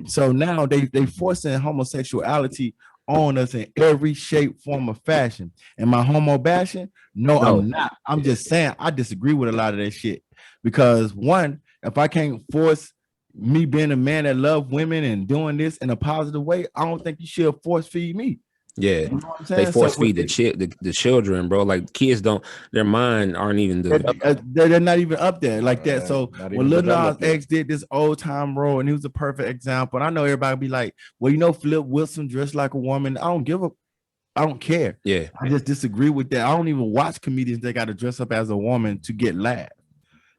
Speaker 4: So now they forcing homosexuality on us in every shape, form, or fashion. Am I homo bashing? No, I'm not. I'm just saying I disagree with a lot of that shit. Because one, if I can't force me being a man that love women and doing this in a positive way, I don't think you should force feed me.
Speaker 3: Yeah, you know they force feed the children, bro. Like kids don't, their mind aren't even
Speaker 4: they're not even up there like that. So when Lil Nas X did this Old Time Road, and he was a perfect example. And I know everybody be like, well, you know, Flip Wilson dressed like a woman. I don't care. Yeah, I just disagree with that. I don't even watch comedians that got to dress up as a woman to get laughed.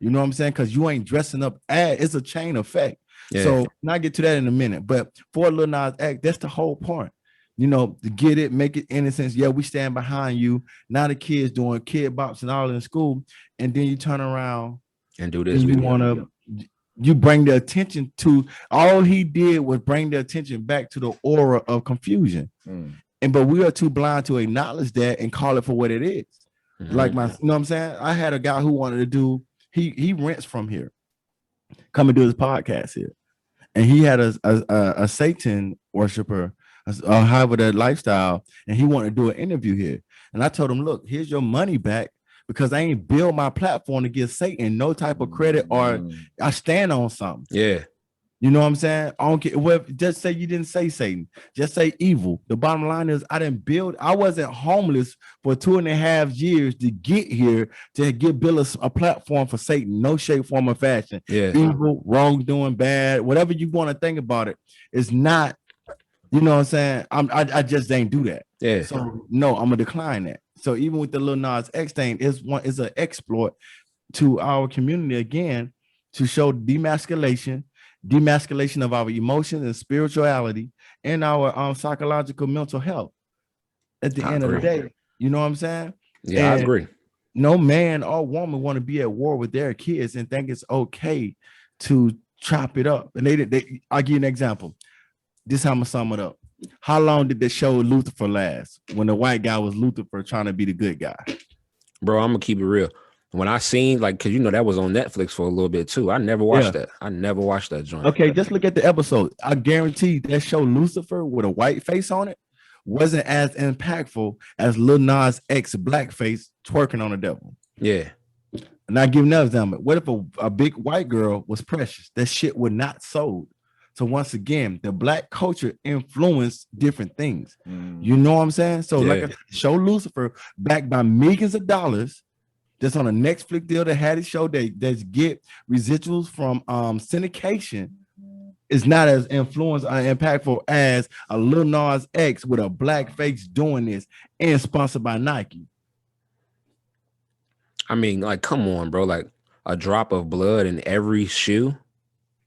Speaker 4: You know what I'm saying? Because you ain't dressing up it's a chain effect. Yeah. So and I'll get to that in a minute. But for Lil Nas X, that's the whole point. You know, to get it, make it innocence. Yeah, we stand behind you. Now the kids doing kid bops and all in school, and then you turn around
Speaker 3: and do this.
Speaker 4: And you want to You bring the attention to, all he did was bring the attention back to the aura of confusion. But we are too blind to acknowledge that and call it for what it is. Like you know what I'm saying? I had a guy who wanted to do, he rents from here, come and do his podcast here. And he had a Satan worshiper, however that lifestyle, and he wanted to do an interview here. And I told him, look, here's your money back, because I ain't build my platform to give Satan no type of credit, or I stand on something.
Speaker 3: Yeah.
Speaker 4: You know what I'm saying? I don't care. Well, just say you didn't say Satan. Just say evil. The bottom line is I wasn't homeless for 2.5 years to get here to build a platform for Satan. No shape, form, or fashion.
Speaker 3: Yeah.
Speaker 4: Evil, wrongdoing, bad, whatever you want to think about it. It's not, you know what I'm saying? I just ain't do that.
Speaker 3: Yeah.
Speaker 4: So no, I'm gonna decline that. So even with the Lil Nas X thing, is an exploit to our community again, to show demasculation of our emotions and spirituality and our psychological mental health. At the end of the day, you know what I'm saying?
Speaker 3: Yeah,
Speaker 4: and
Speaker 3: I agree.
Speaker 4: No man or woman want to be at war with their kids and think it's okay to chop it up. And I'll give you an example. This is how I'm gonna sum it up. How long did the show Lucifer last when the white guy was Lucifer trying to be the good guy?
Speaker 3: Bro, I'm gonna keep it real. When I seen, like, because you know that was on Netflix for a little bit too. I never watched that. I never watched that joint.
Speaker 4: Okay, just look at the episode. I guarantee that show Lucifer with a white face on it wasn't as impactful as Lil Nas X blackface twerking on the devil.
Speaker 3: Yeah.
Speaker 4: And I give another example. What if a big white girl was Precious? That shit would not sold. So once again, the black culture influenced different things. You know what I'm saying? So like I said, show Lucifer backed by millions of dollars. Just on a Netflix deal that had it show that get residuals from syndication is not as influenced or impactful as a Lil Nas X with a black face doing this and sponsored by Nike.
Speaker 3: I mean, like, come on, bro. Like a drop of blood in every shoe.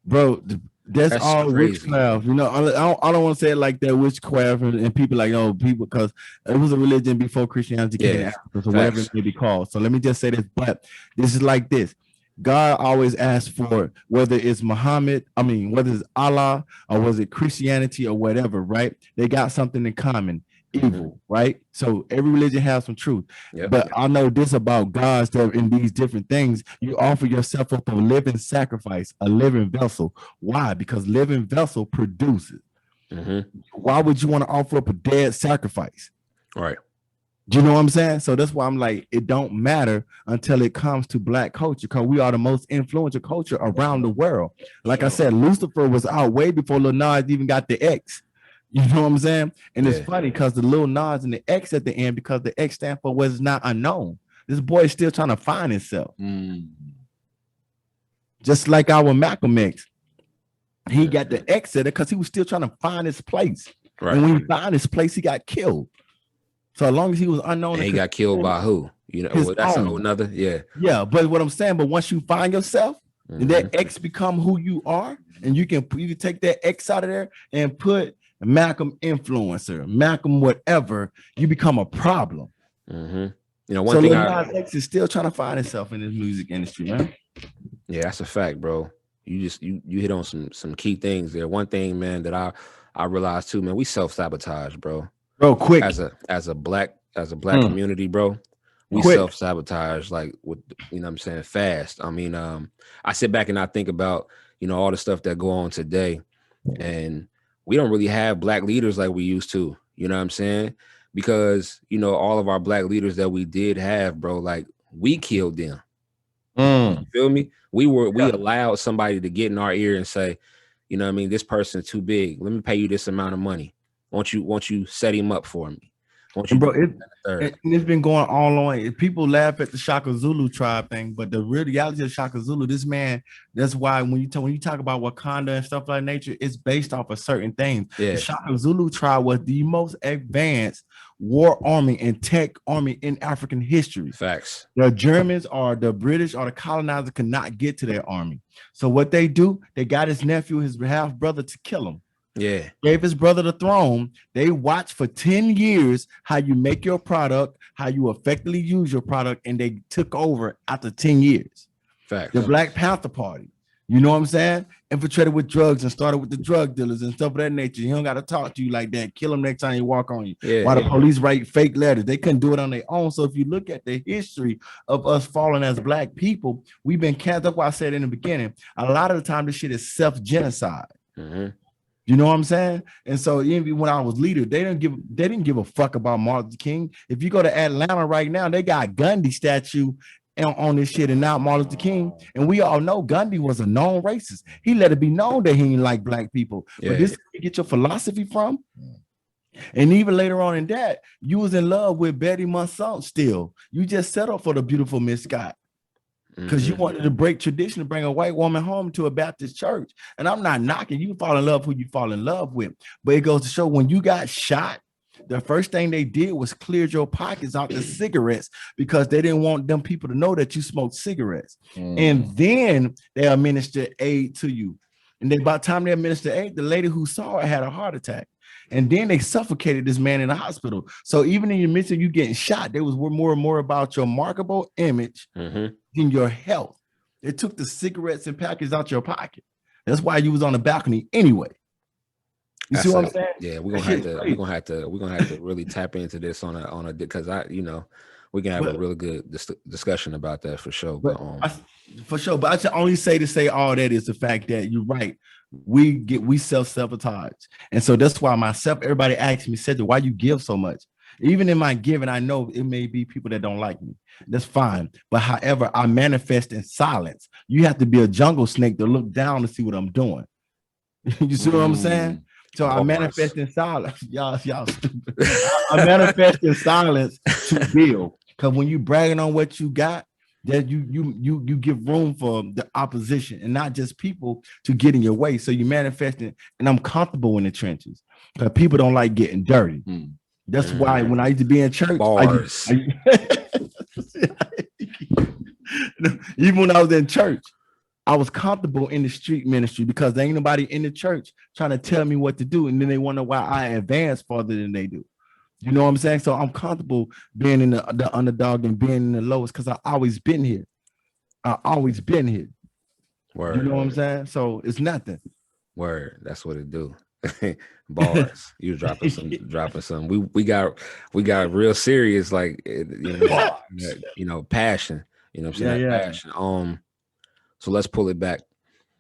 Speaker 4: Bro, that's all
Speaker 3: crazy.
Speaker 4: Witchcraft. You know, I don't want to say it like that, witchcraft, and people like, oh, people, because it was a religion before Christianity came to Africa, so whatever it may be called. So let me just say this, but this is like this. God always asks for, whether it's whether it's Allah or was it Christianity or whatever, right? They got something in common. Evil, right? So every religion has some truth. But I know this about God's, that in these different things, you offer yourself up a living sacrifice, a living vessel. Why? Because living vessel produces. Why would you want to offer up a dead sacrifice?
Speaker 3: Right.
Speaker 4: Do you know what I'm saying? So that's why I'm like, it don't matter until it comes to black culture, because we are the most influential culture around the world. Like I said, Lucifer was out way before Lil Nas even got the X. You know what I'm saying? And it's funny because the Lil Nas and the X at the end, because the X stands for what is not unknown. This boy is still trying to find himself. Just like our Malcolm X. He got the X at it because he was still trying to find his place. Right. And when he found his place, he got killed. So as long as he was unknown,
Speaker 3: and he got killed by who? You know, well, that's a whole nother. Yeah.
Speaker 4: But what I'm saying, but once you find yourself, and that X become who you are, and you can take that X out of there and put Malcolm influencer, Malcolm whatever, you become a problem.
Speaker 3: You know, one thing
Speaker 4: X is still trying to find himself in this music industry, man.
Speaker 3: Yeah, that's a fact, bro. You hit on some key things there. One thing, man, that I realized too, man, we self-sabotage, bro.
Speaker 4: Quick.
Speaker 3: As a black community, bro. We self-sabotage, like, with, you know what I'm saying, fast. I mean, I sit back and I think about, you know, all the stuff that go on today, and we don't really have black leaders like we used to, you know what I'm saying? Because, you know, all of our black leaders that we did have, bro, like, we killed them. You feel me? We allowed somebody to get in our ear and say, you know what I mean, this person's too big. Let me pay you this amount of money. Won't you set him up for me?
Speaker 4: Bro, it's been going all along. People laugh at the Shaka Zulu tribe thing, but the reality of Shaka Zulu, this man, that's why when you talk about Wakanda and stuff like nature, it's based off of certain things. The Shaka Zulu tribe was the most advanced war army and tech army in African history.
Speaker 3: Facts.
Speaker 4: The Germans or the British or the colonizers could not get to their army. So what they do, they got his nephew, his half brother, to kill him.
Speaker 3: Yeah.
Speaker 4: Gave his brother the throne. They watched for 10 years how you make your product, how you effectively use your product, and they took over after 10 years.
Speaker 3: Facts.
Speaker 4: The Black Panther Party. You know what I'm saying? Infiltrated with drugs and started with the drug dealers and stuff of that nature. He don't got to talk to you like that. Kill him next time he walk on you.
Speaker 3: Yeah,
Speaker 4: Why the police write fake letters? They couldn't do it on their own. So if you look at the history of us falling as black people, we've been canceled. That's why I said in the beginning, a lot of the time this shit is self-genocide.
Speaker 3: Mm-hmm.
Speaker 4: You know what I'm saying? And so even when I was leader, they didn't give a fuck about Martin Luther King. If you go to Atlanta right now, they got Gandhi statue on this shit and not Martin Luther King. And we all know Gandhi was a known racist. He let it be known that he didn't like black people.
Speaker 3: Yeah.
Speaker 4: But this is where you get your philosophy from. And even later on in that, you was in love with Betty Monson still. You just settled for the beautiful Miss Scott. Because you wanted to break tradition to bring a white woman home to a Baptist church. And I'm not knocking you, fall in love who you fall in love with. But it goes to show when you got shot, the first thing they did was cleared your pockets out the cigarettes because they didn't want them people to know that you smoked cigarettes. And then they administered aid to you. And then by the time they administered aid, the lady who saw it had a heart attack. And then they suffocated this man in the hospital. So even in the midst of you getting shot, there was more and more about your marketable image than your health. They took the cigarettes and packets out your pocket. That's why you was on the balcony anyway. You see what I'm saying?
Speaker 3: Yeah, we're gonna have to really tap into this on a because we can have a really good discussion about that for sure. But
Speaker 4: I should only say all that is the fact that you're right. We self-sabotage. And so that's why everybody asks me, said, why you give so much? Even in my giving, I know it may be people that don't like me. That's fine. But however, I manifest in silence. You have to be a jungle snake to look down to see what I'm doing. You see what I'm saying? So I manifest in silence. Y'all stupid. I manifest in silence to build. Because when you bragging on what you got, that you give room for the opposition and not just people to get in your way. So you manifest it, and I'm comfortable in the trenches because people don't like getting dirty. That's why when I used to be in church, even when I was in church, I was comfortable in the street ministry because there ain't nobody in the church trying to tell me what to do. And then they wonder why I advance farther than they do. You know what I'm saying? So I'm comfortable being in the underdog and being in the lowest because I've always been here. Word. You know what I'm saying? So it's nothing.
Speaker 3: Word. That's what it do. Bars. You dropping some. We got real serious, like passion. You know what I'm saying?
Speaker 4: Yeah.
Speaker 3: Passion. So let's pull it back.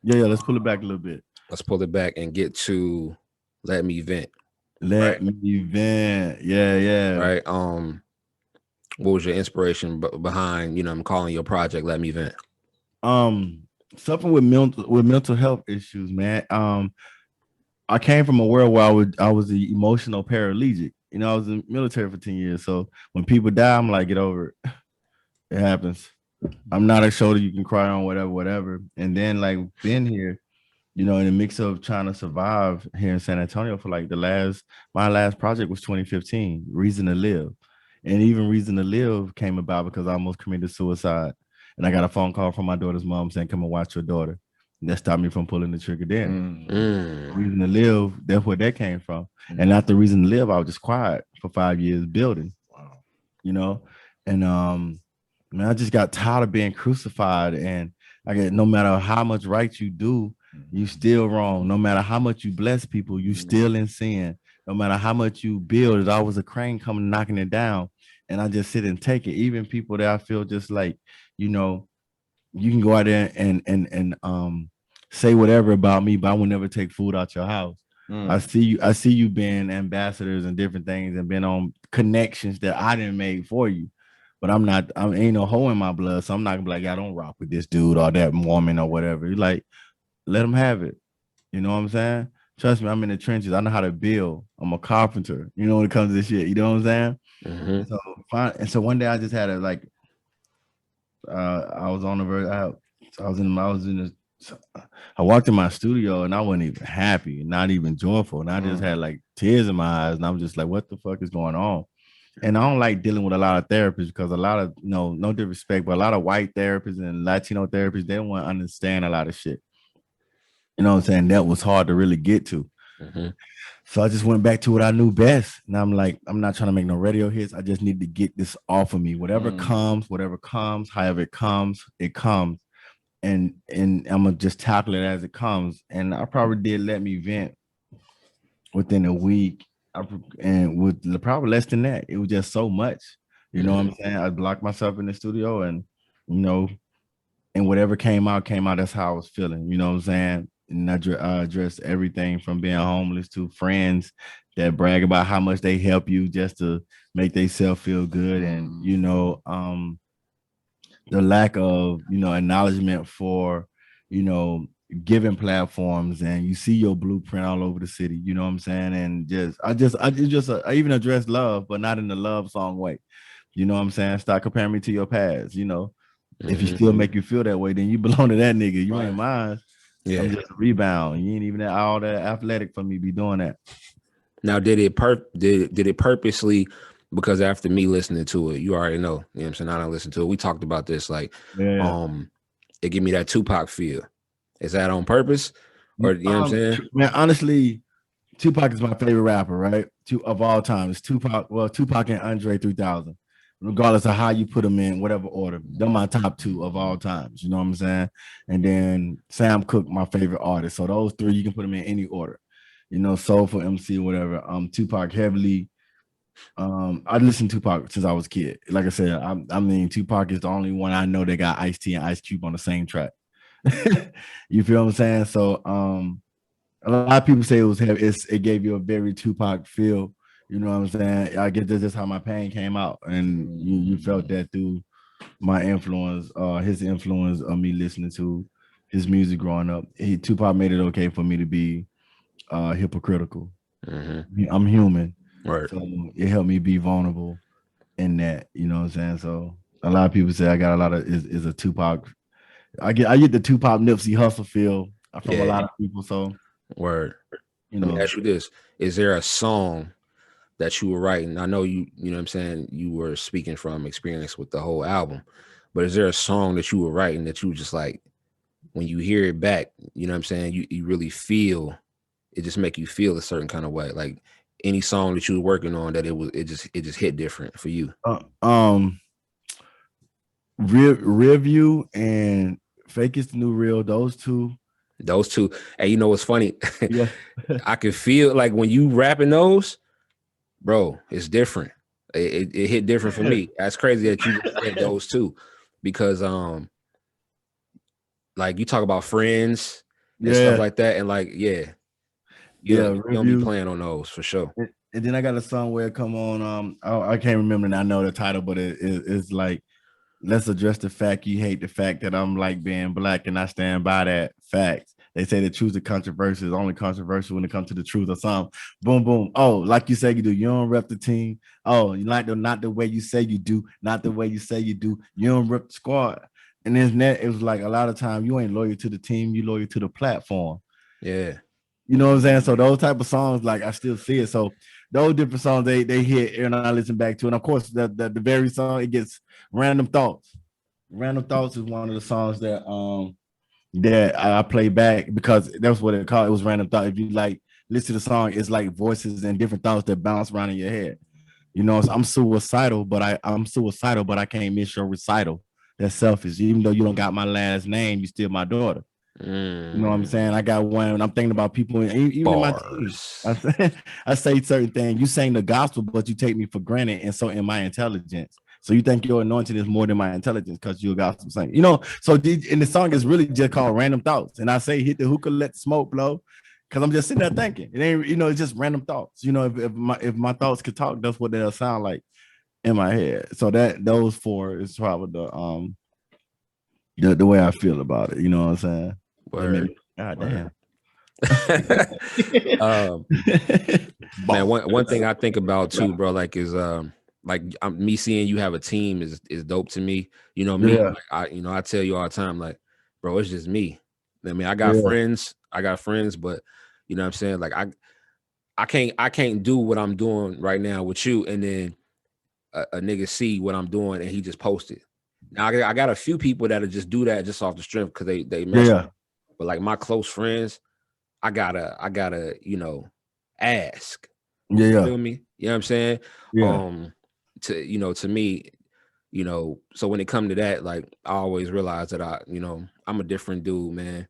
Speaker 4: Yeah, let's pull it back a little bit.
Speaker 3: Let's pull it back and get to Let Me Vent.
Speaker 4: Let me vent. Yeah.
Speaker 3: Right. What was your inspiration behind, I'm calling your project Let Me Vent?
Speaker 4: Something with mental health issues, man. I came from a world where I was the emotional paraplegic. I was in the military for 10 years. So when people die, I'm like, get over it. It happens. I'm not a shoulder you can cry on, whatever. And then like being here, in the mix of trying to survive here in San Antonio for like my last project was 2015, Reason to Live. And even Reason to Live came about because I almost committed suicide. And I got a phone call from my daughter's mom saying, come and watch your daughter. And that stopped me from pulling the trigger then. Reason to Live, that's where that came from. And after Reason to Live, I was just quiet for 5 years building. Wow. And I just got tired of being crucified. And no matter how much right you do, you still wrong. No matter how much you bless people, you still in sin. No matter how much you build, there's always a crane coming knocking it down. And I just sit and take it. Even people that I feel just like, you can go out there and say whatever about me, but I will never take food out your house. I see you being ambassadors and different things and being on connections that I didn't make for you. But I ain't no hoe in my blood. So I'm not gonna be like, I don't rock with this dude or that woman or whatever. You're like, let them have it. You know what I'm saying? Trust me, I'm in the trenches. I know how to build. I'm a carpenter, when it comes to this shit. You know what I'm saying? So one day I just had I was on the verge. I walked in my studio and I wasn't even happy, not even joyful. And I just had like tears in my eyes. And I'm just like, what the fuck is going on? And I don't like dealing with a lot of therapists because a lot of, no disrespect, but a lot of white therapists and Latino therapists, they don't want to understand a lot of shit. You know what I'm saying? That was hard to really get to. So I just went back to what I knew best. And I'm like, I'm not trying to make no radio hits. I just need to get this off of me. Whatever comes, however it comes, it comes. I'm gonna just tackle it as it comes. And I probably did let me vent within a week, and with probably less than that. It was just so much, you know what I'm saying? I blocked myself in the studio, and you know, and whatever came out. That's how I was feeling, you know what I'm saying? And I addressed everything from being homeless to friends that brag about how much they help you just to make themselves feel good, and you know, the lack of, you know, acknowledgement for, you know, giving platforms, and you see your blueprint all over the city, you know what I'm saying? And I even address love, but not in the love song way. You know what I'm saying? Stop comparing me to your past, you know. If you still make you feel that way, then you belong to that nigga. You ain't mine. Yeah. I'm just a rebound. You ain't even all that athletic for me be doing that.
Speaker 3: Now, did it purposely, because after me listening to it, you already know, you know what I'm saying? I don't listen to it. We talked about this, like, it give me that Tupac feel. Is that on purpose? Or, you know what I'm saying?
Speaker 4: Man, honestly, Tupac is my favorite rapper, right? Of all time. It's Tupac. Well, Tupac and Andre 3000. Regardless of how you put them in, whatever order, they're my top two of all times. You know what I'm saying? And then Sam Cooke, my favorite artist. So those three, you can put them in any order. You know, soulful MC, whatever. Tupac heavily. I listened to Tupac since I was a kid. Like I said, I mean, Tupac is the only one I know that got Ice-T and Ice Cube on the same track. You feel what I'm saying? So, a lot of people say it was heavy. It gave you a very Tupac feel. You know what I'm saying? I guess that's just how my pain came out, and you felt that through my influence, his influence on me listening to his music growing up. Tupac made it okay for me to be hypocritical. I'm human, right? So it helped me be vulnerable in that. You know what I'm saying? So a lot of people say I got a lot of is a Tupac. I get the Tupac Nipsey Hussle feel from a lot of people. So
Speaker 3: word.
Speaker 4: You know,
Speaker 3: let me ask you this: is there a song that you were writing? I know you know what I'm saying, you were speaking from experience with the whole album, but is there a song that you were writing that you just like, when you hear it back, you know what I'm saying, you really feel it, just make you feel a certain kind of way? Like any song that you were working on that it just hit different for you?
Speaker 4: Review and Fake Is the New Real, those two.
Speaker 3: Hey, you know what's funny?
Speaker 4: Yeah.
Speaker 3: I can feel like when you rapping those, bro, it's different. It hit different for me. That's crazy that you said those two, because like you talk about friends and stuff like that, and like you don't be playing on those for sure.
Speaker 4: And then I got a song where it come on. I can't remember, and I know the title, but it's like, let's address the fact you hate the fact that I'm like being black, and I stand by that fact. They say the truth of controversy is only controversial when it comes to the truth or something. Boom, boom. Oh, like you say you do. You don't rep the team. Oh, you like not the way you say you do. Not the way you say you do. You don't rep the squad. And then it was like a lot of time you ain't loyal to the team. You loyal to the platform.
Speaker 3: Yeah.
Speaker 4: You know what I'm saying? So those type of songs, like I still see it. So those different songs they hit, and I listen back to. And of course, the very song, it gets Random Thoughts. Random Thoughts is one of the songs that that I play back, because that's what it called. It was Random Thought. If you like listen to the song, it's like voices and different thoughts that bounce around in your head. You know, so I'm suicidal, but I can't miss your recital. That's selfish. Even though you don't got my last name, you still my daughter. You know what I'm saying? I got one. I'm thinking about people, even in my teams. I say certain things. You sing the gospel, but you take me for granted, and so in my intelligence. So you think your anointing is more than my intelligence because you're a gospel singer. You know, so and the song is really just called Random Thoughts. And I say hit the hookah, let the smoke blow, because I'm just sitting there thinking. It ain't, you know, it's just random thoughts. You know, if my thoughts could talk, that's what they'll sound like in my head. So those four is probably the way I feel about it. You know what I'm saying? God damn.
Speaker 3: Man, one thing I think about too, bro, like is like me seeing you have a team is dope to me. You know me, like, I tell you all the time, like, bro, it's just me. I mean, I got friends, but you know what I'm saying, like I can't do what I'm doing right now with you, and then a nigga see what I'm doing and he just posted. Now I got a few people that'll just do that just off the strength because they mess with me. But like my close friends, I gotta you know, ask. You feel me? You know what I'm saying? To me, you know, so when it come to that, like I always realize that I'm a different dude, man.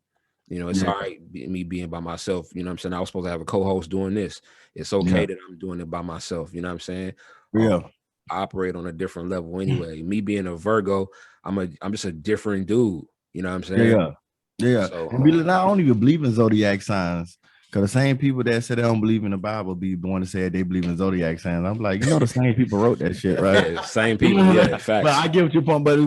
Speaker 3: You know, it's all right me being by myself. You know what I'm saying? I was supposed to have a co-host doing this. It's okay that I'm doing it by myself. You know what I'm saying? I operate on a different level anyway. Me being a Virgo, I'm just a different dude. You know what I'm saying?
Speaker 4: Yeah.
Speaker 3: So,
Speaker 4: And I don't even believe in zodiac signs. Because the same people that say they don't believe in the Bible be the one that said they believe in zodiac signs. I'm like, the same people wrote that shit, right?
Speaker 3: Yeah, same people, yeah, facts.
Speaker 4: But I get what your point. But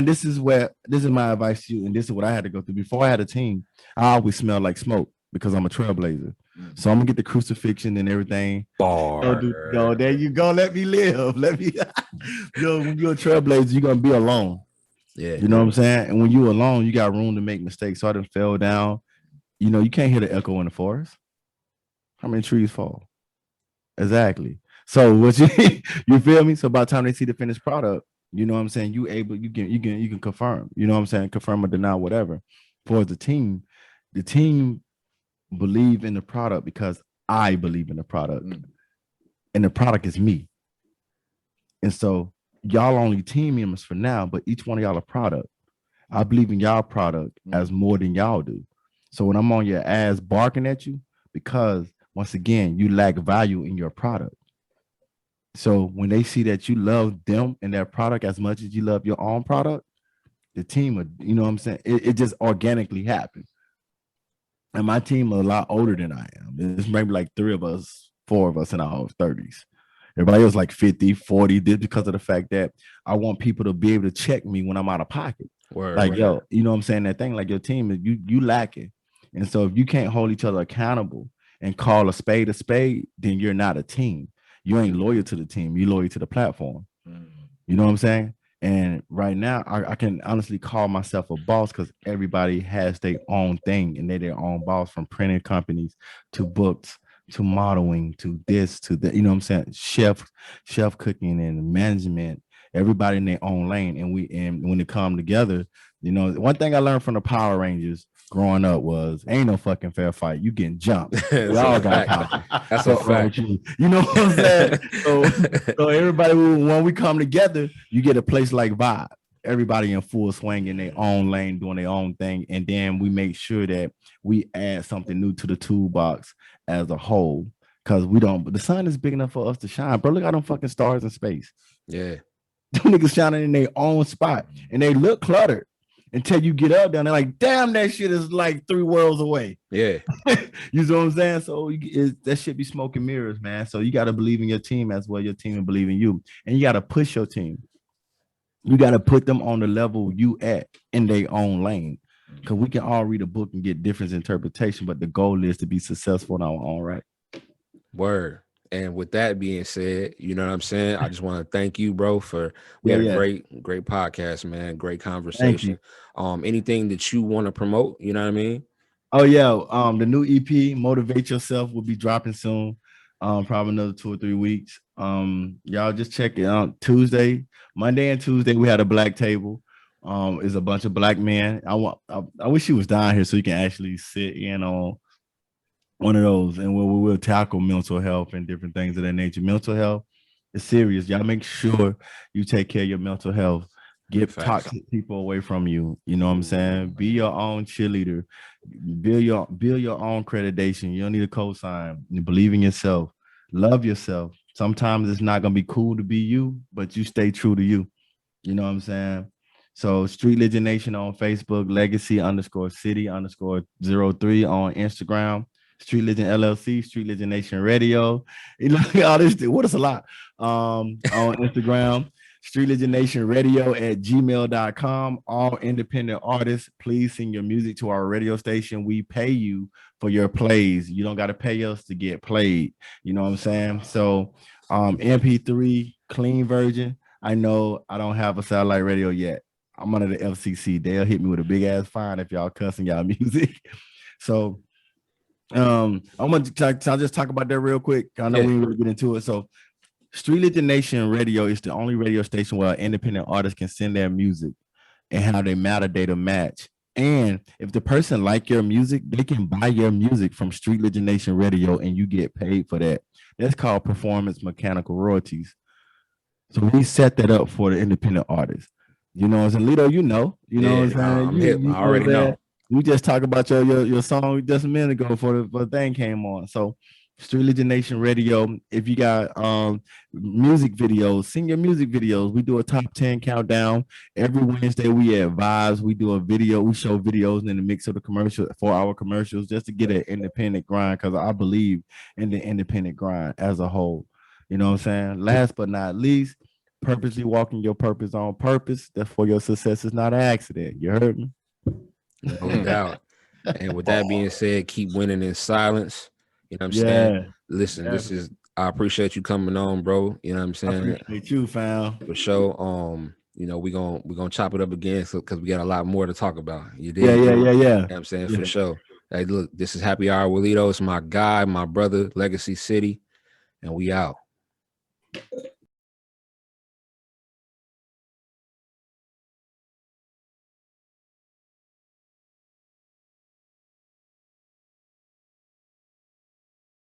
Speaker 4: this is my advice to you, and this is what I had to go through. Before I had a team, I always smelled like smoke because I'm a trailblazer. So I'm gonna get the crucifixion and everything. Go, there you go. Let me live. When you're a trailblazer, you're gonna be alone.
Speaker 3: Yeah,
Speaker 4: you know what I'm saying? And when you're alone, you got room to make mistakes. So I done fell down. You can't hear the echo in the forest. How many trees fall? Exactly. So what you feel me? So by the time they see the finished product, you know what I'm saying? You can confirm. You know what I'm saying? Confirm or deny, whatever. For the team believe in the product because I believe in the product, and the product is me. And so y'all only team members for now, but each one of y'all a product. I believe in y'all product as more than y'all do. So when I'm on your ass barking at you, because once again, you lack value in your product. So when they see that you love them and their product as much as you love your own product, the team would, you know what I'm saying? It just organically happened. And my team is a lot older than I am. There's maybe like 4 of us in our 30s. Everybody else like 50, 40, just because of the fact that I want people to be able to check me when I'm out of pocket. Yo, you know what I'm saying? That thing, like your team is you lacking. And so if you can't hold each other accountable and call a spade, then you're not a team. You ain't loyal to the team. You're loyal to the platform. You know what I'm saying? And right now, I can honestly call myself a boss because everybody has their own thing and they're their own boss, from printing companies to books to modeling to this to that. You know what I'm saying? Chef cooking and management. Everybody in their own lane. And when it come together, one thing I learned from the Power Rangers growing up was ain't no fucking fair fight. You getting jumped. We all got power.
Speaker 3: That's a fact.
Speaker 4: You know what I'm saying? So everybody, when we come together, you get a place like Vibe. Everybody in full swing in their own lane, doing their own thing. And then we make sure that we add something new to the toolbox as a whole. Because the sun is big enough for us to shine. Bro, look at them fucking stars in space.
Speaker 3: Yeah.
Speaker 4: Them niggas shining in their own spot. And they look cluttered. Until you get up there, and they're like, damn, that shit is like 3 worlds away.
Speaker 3: Yeah.
Speaker 4: You know what I'm saying? So that shit be smoke and mirrors, man. So you got to believe in your team as well. Your team will believe in you. And you got to push your team. You got to put them on the level you at in their own lane. Because we can all read a book and get different interpretation, but the goal is to be successful in our own right.
Speaker 3: Word. And with that being said, you know what I'm saying? I just want to thank you, bro, we had a great podcast, man. Great conversation. Anything that you want to promote, you know what I mean?
Speaker 4: Oh, yeah. The new EP, Motivate Yourself, will be dropping soon. Probably another 2 or 3 weeks. Y'all just check it out. Monday and Tuesday, we had a black table. It's a bunch of black men. I wish you was down here so you can actually sit in on one of those, and we will tackle mental health and different things of that nature. Mental health is serious. Y'all make sure you take care of your mental health. Get toxic people away from you. You know what I'm saying? Be your own cheerleader. Build your own accreditation. You don't need a cosign. You believe in yourself. Love yourself. Sometimes it's not gonna be cool to be you, but you stay true to you. You know what I'm saying? So Street Ligion Nation on Facebook, Legacy_City_03 on Instagram. Street Ligion LLC, Street Ligion Nation Radio. You know, all this, what is a lot? On Instagram, Street Ligion Nation Radio at gmail.com. All independent artists, please send your music to our radio station. We pay you for your plays. You don't got to pay us to get played. You know what I'm saying? So MP3, clean version. I know I don't have a satellite radio yet. I'm under the FCC. They'll hit me with a big ass fine if y'all cussing y'all music. So I'll just talk about that real quick. I know we didn't really get into it. So Street Ligion Nation Radio is the only radio station where independent artists can send their music and have their metadata match. And if the person like your music, they can buy your music from Street Ligion Nation Radio and you get paid for that. That's called performance mechanical royalties. So we set that up for the independent artists. You know, as in Lito, you know what I'm saying.
Speaker 3: I'm hip. I already know.
Speaker 4: We just talked about your song just a minute ago before the thing came on. So Street Ligion Nation Radio. If you got music videos, sing your music videos. We do a top 10 countdown every Wednesday. We have vibes. We do a video. We show videos in the mix of the commercial 4-hour commercials just to get an independent grind, because I believe in the independent grind as a whole. You know what I'm saying? Last but not least, purposely walking your purpose on purpose. Therefore, your success is not an accident. You heard me?
Speaker 3: No doubt. And with that being said, keep winning in silence. You know what I'm saying? Listen, I appreciate you coming on, bro. You know what I'm saying?
Speaker 4: I appreciate you, fam.
Speaker 3: For sure. You know, we're gonna chop it up again, because we got a lot more to talk about. You did?
Speaker 4: Yeah.
Speaker 3: You know what I'm saying? For sure. Hey, look, this is Happy Hour with Lito. It's my guy, my brother, Legacy City, and we out.